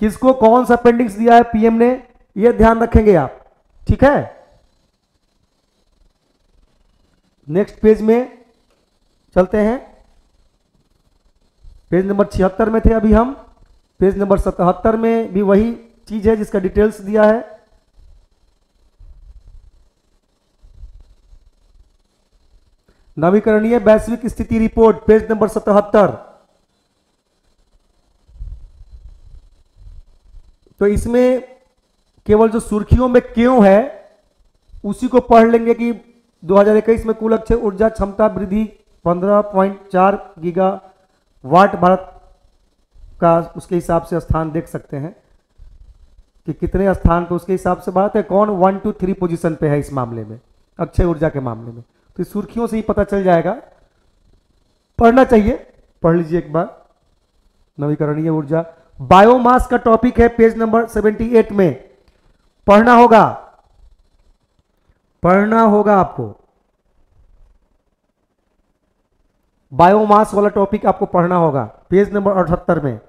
किसको कौन सा पेंटिंग्स दिया है पीएम ने, ये ध्यान रखेंगे आप, ठीक है। नेक्स्ट पेज में चलते हैं, पेज नंबर 76 में थे अभी हम, पेज नंबर 77 में भी वही चीज है जिसका डिटेल्स दिया है। नवीकरणीय वैश्विक स्थिति रिपोर्ट, पेज नंबर 77। तो इसमें केवल जो सुर्खियों में क्यों है उसी को पढ़ लेंगे कि 2021 में कुल अक्षय ऊर्जा क्षमता वृद्धि 15.4 गीगावाट भारत का, उसके हिसाब से स्थान देख सकते हैं कि कितने स्थान पे उसके हिसाब से बात है, कौन 1 2 3 पोजीशन पे है इस मामले में, अक्षय ऊर्जा के मामले में। तो इस सुर्खियों से ही पता चल जाएगा, पढ़ना चाहिए, पढ़ लीजिए एक बार। नवीकरणीय ऊर्जा बायोमास का टॉपिक है पेज नंबर 78 में, पढ़ना होगा, पढ़ना होगा आपको। बायोमास वाला टॉपिक आपको पढ़ना होगा पेज नंबर 78 में।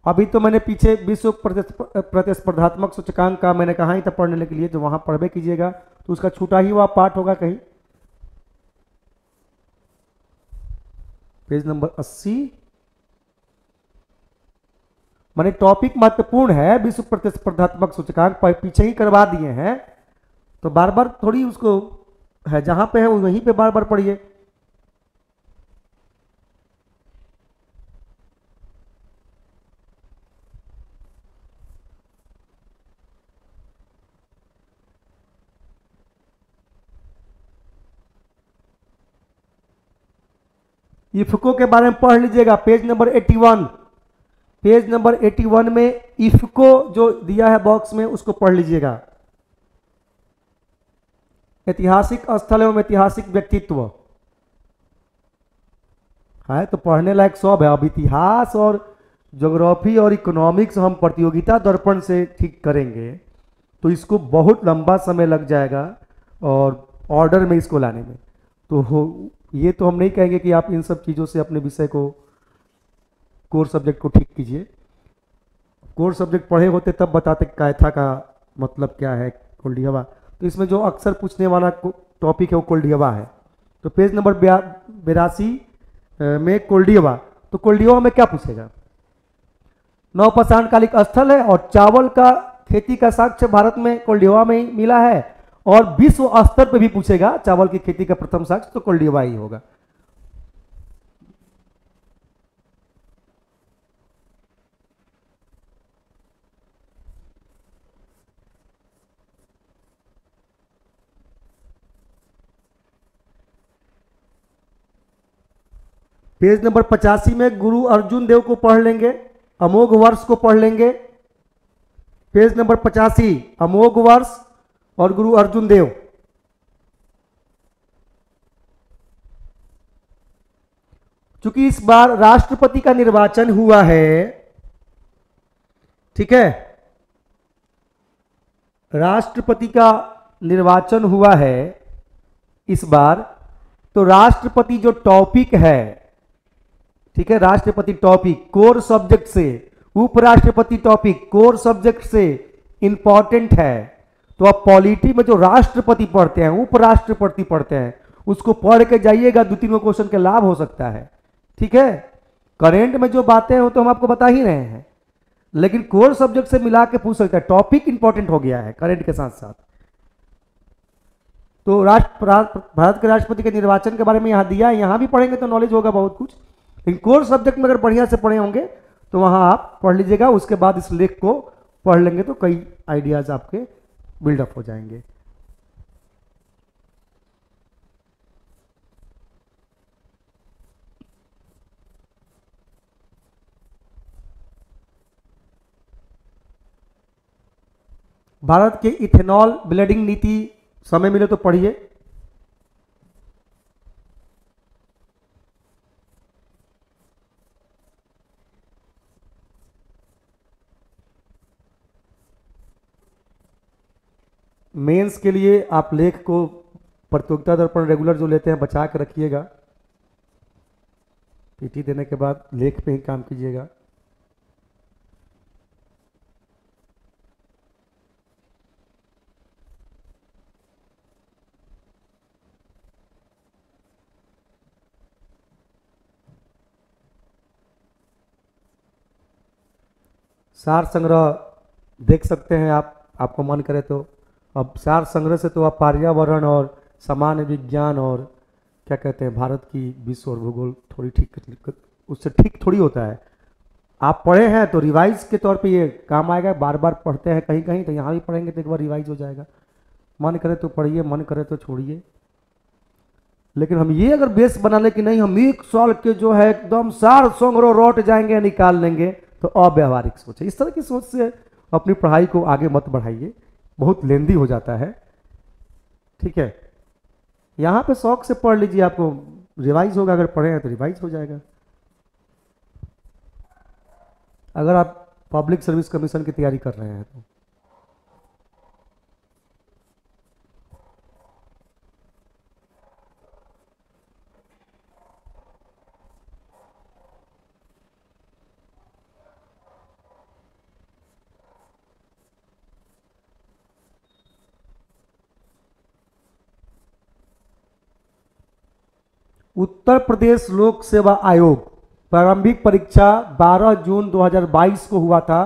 अभी तो मैंने पीछे विश्व प्रतिस्पर्धात्मक सूचकांक का मैंने कहा ही था पढ़ने के लिए, जो वहां पढ़ कीजिएगा तो उसका छूटा ही हुआ पाठ होगा कहीं, पेज नंबर 80। माने टॉपिक महत्वपूर्ण है, विश्व प्रतिस्पर्धात्मक सूचकांक पीछे ही करवा दिए हैं, तो बार बार थोड़ी उसको है, जहां पे है वहीं पे बार बार पढ़िए। इफको के बारे में पढ़ लीजिएगा, पेज नंबर 81, पेज नंबर 81 में इफको जो दिया है बॉक्स में उसको पढ़ लीजिएगा। ऐतिहासिक स्थल एवं ऐतिहासिक व्यक्तित्व है, तो पढ़ने लायक सब है। अब इतिहास और ज्योग्राफी और इकोनॉमिक्स हम प्रतियोगिता दर्पण से ठीक करेंगे तो इसको बहुत लंबा समय लग जाएगा और ऑर्डर में इसको लाने में, तो ये तो हम नहीं कहेंगे कि आप इन सब चीज़ों से अपने विषय को, कोर सब्जेक्ट को ठीक कीजिए। कोर सब्जेक्ट पढ़े होते तब बताते कायथा का मतलब क्या है, कोल्डियवा। तो इसमें जो अक्सर पूछने वाला टॉपिक है वो कोल्डियवा है। तो पेज नंबर 82 में कोल्डियवा, तो कोल्डियवा में क्या पूछेगा, नवपाषाणकालिक स्थल है और चावल का खेती का साक्ष्य भारत में कोल्डियवा में ही मिला है, और विश्व स्तर पे भी पूछेगा चावल की खेती का प्रथम साक्ष्य तो कोल्डियवा ही होगा। पेज नंबर 85 में गुरु अर्जुन देव को पढ़ लेंगे, अमोघ वर्ष को पढ़ लेंगे। पेज नंबर 85 अमोघ वर्ष और गुरु अर्जुन देव। चूंकि इस बार राष्ट्रपति का निर्वाचन हुआ है, ठीक है, राष्ट्रपति का निर्वाचन हुआ है इस बार, तो राष्ट्रपति जो टॉपिक है, ठीक है, राष्ट्रपति टॉपिक कोर सब्जेक्ट से, उपराष्ट्रपति टॉपिक कोर सब्जेक्ट से इंपॉर्टेंट है। तो आप पॉलिटी में जो राष्ट्रपति पढ़ते हैं, उपराष्ट्रपति पढ़ते हैं, उसको पढ़ के जाइएगा, 2-3 क्वेश्चन के लाभ हो सकता है, ठीक है। करेंट में जो बातें हो तो हम आपको बता ही रहे हैं, लेकिन कोर सब्जेक्ट से मिला के पूछ सकता है, टॉपिक इंपॉर्टेंट हो गया है करेंट के साथ साथ। तो भारत के राष्ट्रपति के निर्वाचन के बारे में यहां दिया है, यहां भी पढ़ेंगे तो नॉलेज होगा बहुत कुछ, लेकिन कोर सब्जेक्ट में अगर बढ़िया से पढ़े होंगे तो वहां आप पढ़ लीजिएगा। उसके बाद इस लेख को पढ़ लेंगे तो कई आइडियाज आपके बिल्डअप हो जाएंगे। भारत के इथेनॉल ब्लेंडिंग नीति, समय मिले तो पढ़िए। मेंस के लिए आप लेख को प्रतियोगिता दर्पण रेगुलर जो लेते हैं बचा के रखिएगा, पीटी देने के बाद लेख पे ही काम कीजिएगा। सार संग्रह देख सकते हैं आप, आपको मन करे तो। अब सार संग्रह से तो आप पर्यावरण और सामान्य विज्ञान और क्या कहते हैं भारत की विश्व और भूगोल थोड़ी ठीक, उससे ठीक थोड़ी होता है। आप पढ़े हैं तो रिवाइज के तौर पे ये काम आएगा, बार बार पढ़ते हैं कहीं कहीं तो यहाँ भी पढ़ेंगे तो एक बार रिवाइज हो जाएगा। मन करे तो पढ़िए, मन करे तो छोड़िए। लेकिन हम ये अगर बेस बना ले कि नहीं हम 1 साल के जो है एकदम सार संग्रह रौट जाएंगे निकाल लेंगे, तो अव्यावहारिक सोच है। इस तरह की सोच से अपनी पढ़ाई को आगे मत बढ़ाइए, बहुत लेंदी हो जाता है। ठीक है, यहाँ पे शौक से पढ़ लीजिए, आपको रिवाइज होगा, अगर पढ़े हैं तो रिवाइज हो जाएगा। अगर आप पब्लिक सर्विस कमीशन की तैयारी कर रहे हैं तो उत्तर प्रदेश लोक सेवा आयोग प्रारंभिक परीक्षा 12 जून 2022 को हुआ था।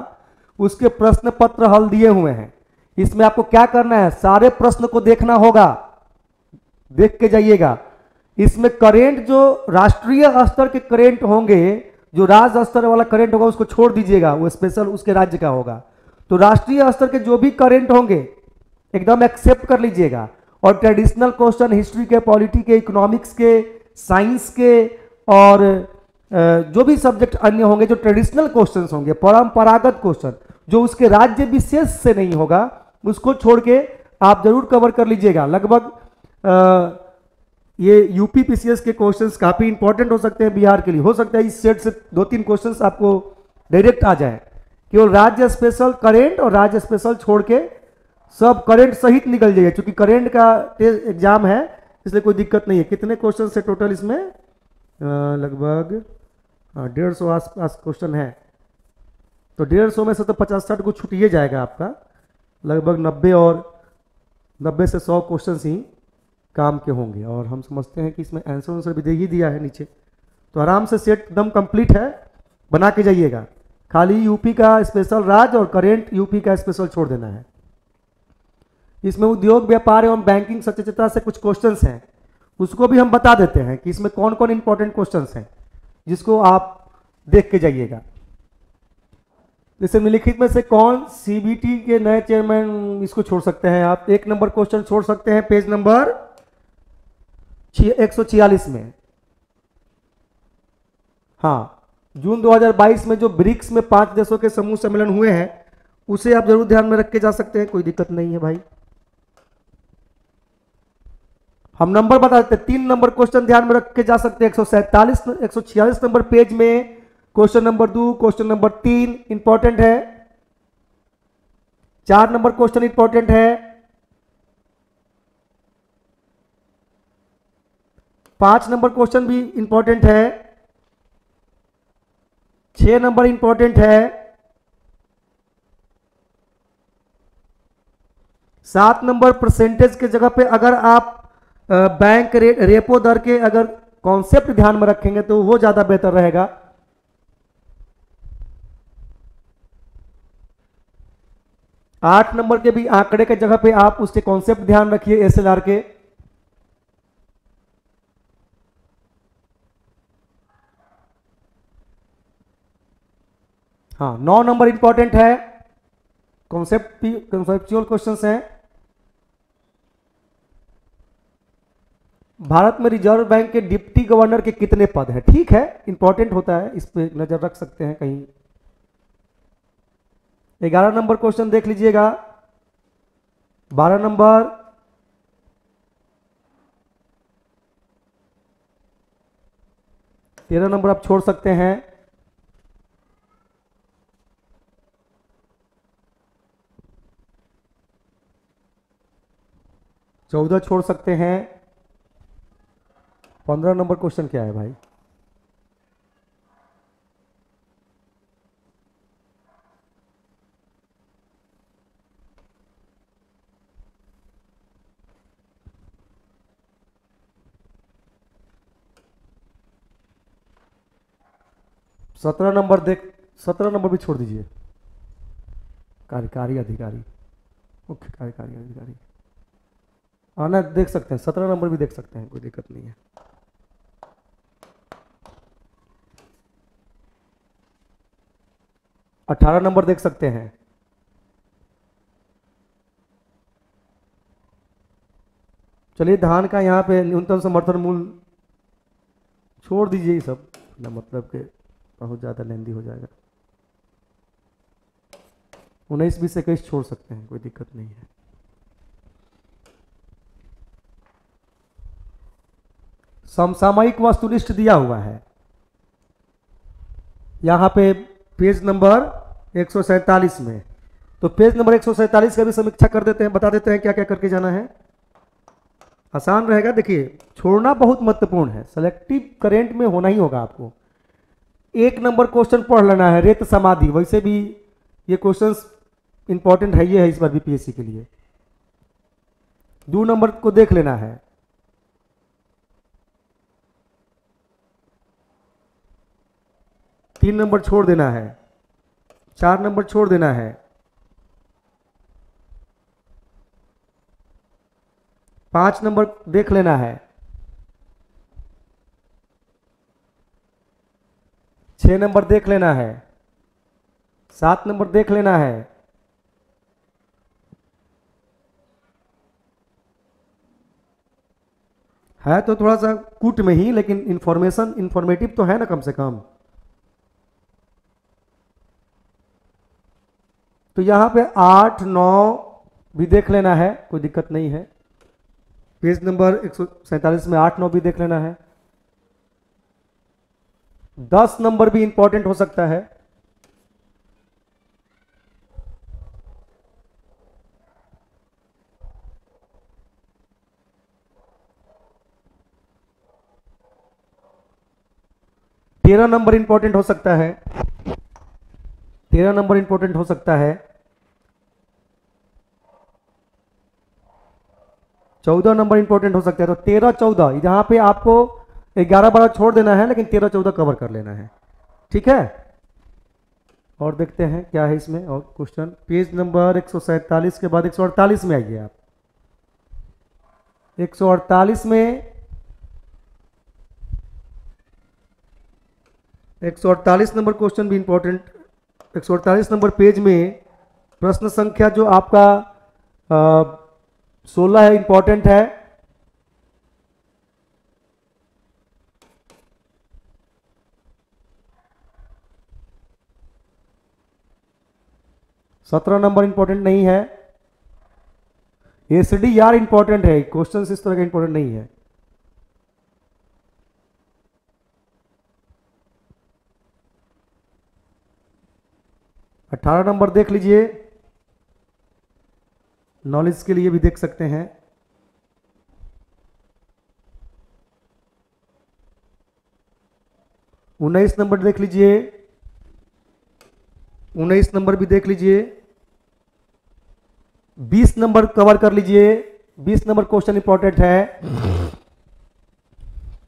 उसके प्रश्न पत्र हल दिए हुए हैं। इसमें आपको क्या करना है, सारे प्रश्न को देखना होगा, देख के जाइएगा। इसमें करेंट जो राष्ट्रीय स्तर के करेंट होंगे, जो राज्य स्तर वाला करेंट होगा उसको छोड़ दीजिएगा, वो स्पेशल उसके राज्य का होगा। तो राष्ट्रीय स्तर के जो भी करेंट होंगे एकदम एक्सेप्ट कर लीजिएगा। और ट्रेडिशनल क्वेश्चन हिस्ट्री के, पॉलिटी के, इकोनॉमिक्स के, साइंस के और जो भी सब्जेक्ट अन्य होंगे, जो ट्रेडिशनल क्वेश्चंस होंगे, परंपरागत क्वेश्चन जो उसके राज्य विशेष से नहीं होगा, उसको छोड़ के आप जरूर कवर कर लीजिएगा। लगभग ये यूपी पीसीएस के क्वेश्चंस काफी इंपॉर्टेंट हो सकते हैं बिहार के लिए। हो सकता है इस सेट से 2-3 क्वेश्चंस आपको डायरेक्ट आ जाए। केवल राज्य स्पेशल करेंट और राज्य स्पेशल छोड़ के सब करेंट सहित निकल जाइए, क्योंकि करेंट का एग्जाम है, इसलिए कोई दिक्कत नहीं है। कितने क्वेश्चन है टोटल इसमें? लगभग 150 आसपास क्वेश्चन है। तो 150 में से तो 50-60 को छूटिए जाएगा आपका। लगभग 90 से 100 क्वेश्चन ही काम के होंगे। और हम समझते हैं कि इसमें आंसर भी दे ही दिया है नीचे, तो आराम से सेट एकदम कंप्लीट है, बना के जाइएगा। खाली यूपी का स्पेशल राज्य और करेंट यूपी का स्पेशल छोड़ देना है। इसमें उद्योग व्यापार एवं बैंकिंग सचेतता से कुछ क्वेश्चंस हैं, उसको भी हम बता देते हैं कि इसमें कौन कौन इंपॉर्टेंट क्वेश्चंस हैं, जिसको आप देख के जाइएगा। जैसे निम्नलिखित में से कौन सीबीटी के नए चेयरमैन, इसको छोड़ सकते हैं आप। 1 नंबर क्वेश्चन छोड़ सकते हैं, पेज नंबर 146 में। हाँ, जून 2022 में जो ब्रिक्स में 5 देशों के समूह सम्मेलन हुए हैं, उसे आप जरूर ध्यान में रख के जा सकते हैं, कोई दिक्कत नहीं है भाई। हम नंबर बता देते हैं, 3 नंबर क्वेश्चन ध्यान में रख के जा सकते हैं। 146 नंबर पेज में question number 2, question number 3 important है। 4 नंबर क्वेश्चन इंपॉर्टेंट है। 5 नंबर क्वेश्चन भी इंपॉर्टेंट है। 6 नंबर इंपॉर्टेंट है। 7 नंबर परसेंटेज के जगह पे अगर आप बैंक रेट रेपो दर के अगर कॉन्सेप्ट ध्यान में रखेंगे तो वो ज्यादा बेहतर रहेगा। 8 नंबर के भी आंकड़े के जगह पे आप उसके कॉन्सेप्ट ध्यान रखिए, एसएलआर के। हाँ, 9 नंबर इंपॉर्टेंट है, कॉन्सेप्चुअल क्वेश्चंस हैं। भारत में रिजर्व बैंक के डिप्टी गवर्नर के कितने पद हैं? ठीक है, इंपॉर्टेंट होता है, इस पे नजर रख सकते हैं कहीं। 11 नंबर क्वेश्चन देख लीजिएगा। 12 नंबर, 13 नंबर आप छोड़ सकते हैं। 14 छोड़ सकते हैं। 15 नंबर क्वेश्चन क्या है भाई? सत्रह नंबर भी छोड़ दीजिए। कार्यकारी अधिकारी, मुख्य कार्यकारी अधिकारी आना देख सकते हैं। 17 नंबर भी देख सकते हैं, कोई दिक्कत नहीं है। 18 नंबर देख सकते हैं। चलिए धान का यहाँ पे न्यूनतम समर्थन मूल्य छोड़ दीजिए, ये सब ना, मतलब कि बहुत ज़्यादा लेंदी हो जाएगा। 19, 20, 21 छोड़ सकते हैं, कोई दिक्कत नहीं है। समसामयिक वस्तुनिष्ठ दिया हुआ है यहाँ पे पेज नंबर 147 में। तो पेज नंबर 147 का भी समीक्षा कर देते हैं, बता देते हैं क्या क्या करके जाना है। आसान रहेगा। देखिए छोड़ना बहुत महत्वपूर्ण है, सेलेक्टिव करेंट में होना ही होगा आपको। 1 नंबर क्वेश्चन पढ़ लेना है, रेत समाधि। वैसे भी ये क्वेश्चंस इंपॉर्टेंट है, ये है इस बार भी पीएससी के लिए। 2 नंबर को देख लेना है। 3 नंबर छोड़ देना है। 4 नंबर छोड़ देना है। 5 नंबर देख लेना है। 6 नंबर देख लेना है। 7 नंबर देख लेना है। है तो थोड़ा सा कूट में ही, लेकिन इंफॉर्मेटिव तो है ना कम से कम। तो यहां पे 8, 9 भी देख लेना है, कोई दिक्कत नहीं है। पेज नंबर 147 में 8, 9 भी देख लेना है। 10 नंबर भी इंपॉर्टेंट हो सकता है। तेरह नंबर इंपॉर्टेंट हो सकता है। 13 नंबर इंपॉर्टेंट हो सकता है। 14 नंबर इंपॉर्टेंट हो सकता है। तो 13, 14 यहां पे आपको 11, 12 छोड़ देना है, लेकिन 13, 14 कवर कर लेना है। ठीक है। और देखते हैं क्या है इसमें और क्वेश्चन। पेज नंबर 147 के बाद 148 में आइए आप। 148 में 148 नंबर क्वेश्चन भी इंपॉर्टेंट। 148 नंबर पेज में प्रश्न संख्या जो आपका 16 है, इंपॉर्टेंट है। सत्रह नंबर इंपॉर्टेंट नहीं है। एसडीआर इंपॉर्टेंट है, क्वेश्चन इस तरह का इंपॉर्टेंट नहीं है। अठारह नंबर देख लीजिए, नॉलेज के लिए भी देख सकते हैं। 19 नंबर देख लीजिए। 19 नंबर भी देख लीजिए। 20 नंबर कवर कर लीजिए। 20 नंबर क्वेश्चन इंपॉर्टेंट है।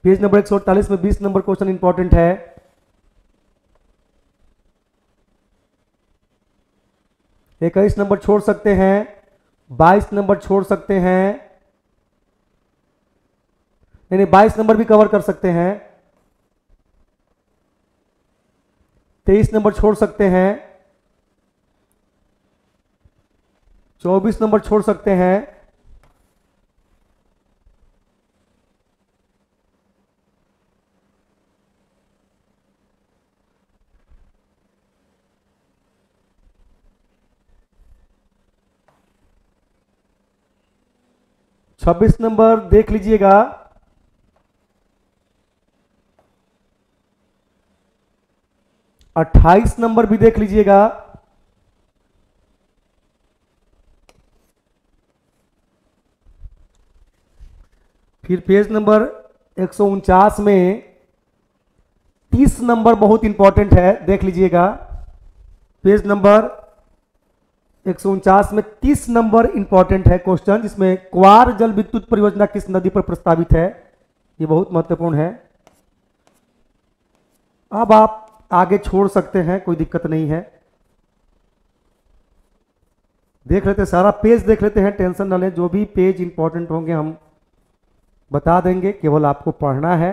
पेज नंबर 148 में 20 नंबर क्वेश्चन इंपॉर्टेंट है। 21 नंबर छोड़ सकते हैं। 22 नंबर छोड़ सकते हैं। नहीं, 22 नंबर भी कवर कर सकते हैं। 23 नंबर छोड़ सकते हैं। 24 नंबर छोड़ सकते हैं। 26 नंबर देख लीजिएगा। 28 नंबर भी देख लीजिएगा। फिर पेज नंबर 149 में 30 नंबर बहुत इंपॉर्टेंट है, देख लीजिएगा। पेज नंबर 149 में 30 नंबर इंपॉर्टेंट है क्वेश्चन, जिसमें क्वार जल विद्युत परियोजना किस नदी पर प्रस्तावित है, ये बहुत महत्वपूर्ण है। अब आप आगे छोड़ सकते हैं, कोई दिक्कत नहीं है। देख लेते हैं, सारा पेज देख लेते हैं, टेंशन न लें। जो भी पेज इंपॉर्टेंट होंगे हम बता देंगे, केवल आपको पढ़ना है।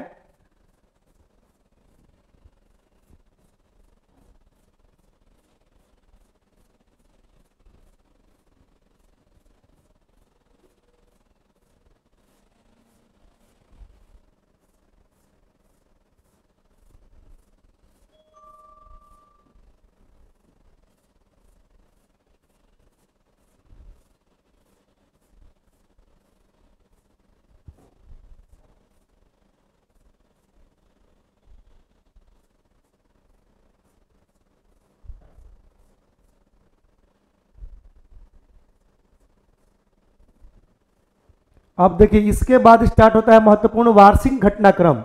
अब देखिए इसके बाद स्टार्ट होता है महत्वपूर्ण वार्षिक घटनाक्रम।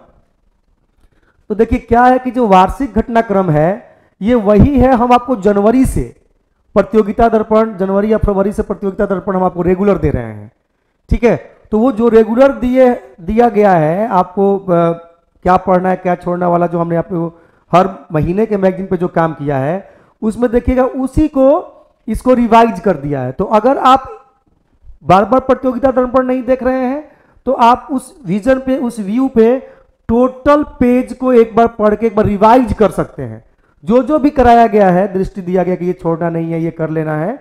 तो देखिए क्या है कि जो वार्षिक घटनाक्रम है ये वही है, हम आपको जनवरी से प्रतियोगिता दर्पण, जनवरी या फरवरी से प्रतियोगिता दर्पण हम आपको रेगुलर दे रहे हैं, ठीक है। तो वो जो रेगुलर दिया गया है आपको क्या पढ़ना है क्या छोड़ना वाला, जो हमने आपको हर महीने के मैगजीन पे जो काम किया है उसमें देखिएगा उसी को इसको रिवाइज कर दिया है। तो अगर आप बार बार प्रतियोगिता दर्पण नहीं देख रहे हैं तो आप उस विजन पे, उस व्यू पे टोटल पेज को एक बार पढ़ के एक बार रिवाइज कर सकते हैं। जो जो भी कराया गया है, दृष्टि दिया गया कि ये छोड़ना नहीं है, ये कर लेना है,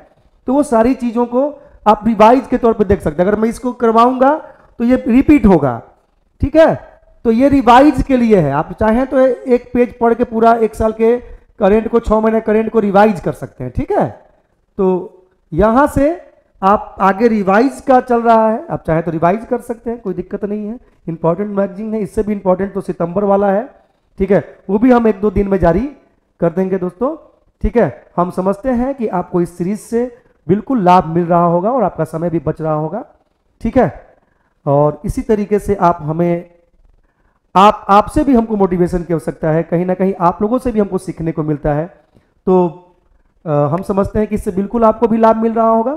तो वो सारी चीजों को आप रिवाइज के तौर पे देख सकते हैं। अगर मैं इसको करवाऊंगा तो ये रिपीट होगा, ठीक है। तो ये रिवाइज के लिए है, आप चाहें तो एक पेज पढ़ के पूरा एक साल के करेंट को, 6 महीने करेंट को रिवाइज कर सकते हैं, ठीक है। तो यहां से आप आगे रिवाइज का चल रहा है, आप चाहे तो रिवाइज कर सकते हैं, कोई दिक्कत नहीं है। इंपॉर्टेंट मैगजीन है, इससे भी इंपॉर्टेंट तो सितंबर वाला है, ठीक है, वो भी हम 1-2 दिन में जारी कर देंगे दोस्तों, ठीक है। हम समझते हैं कि आपको इस सीरीज से बिल्कुल लाभ मिल रहा होगा और आपका समय भी बच रहा होगा, ठीक है। और इसी तरीके से आप हमें, आपसे भी हमको मोटिवेशन की आवश्यकता है, कहीं ना कहीं आप लोगों से भी हमको सीखने को मिलता है। तो हम समझते हैं कि इससे बिल्कुल आपको भी लाभ मिल रहा होगा।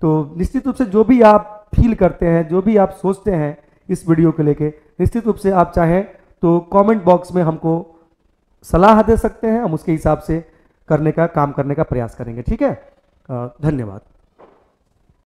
तो निश्चित रूप से जो भी आप फील करते हैं, जो भी आप सोचते हैं इस वीडियो को लेके, निश्चित रूप से आप चाहें तो कमेंट बॉक्स में हमको सलाह दे सकते हैं, हम उसके हिसाब से काम करने का प्रयास करेंगे, ठीक है। धन्यवाद।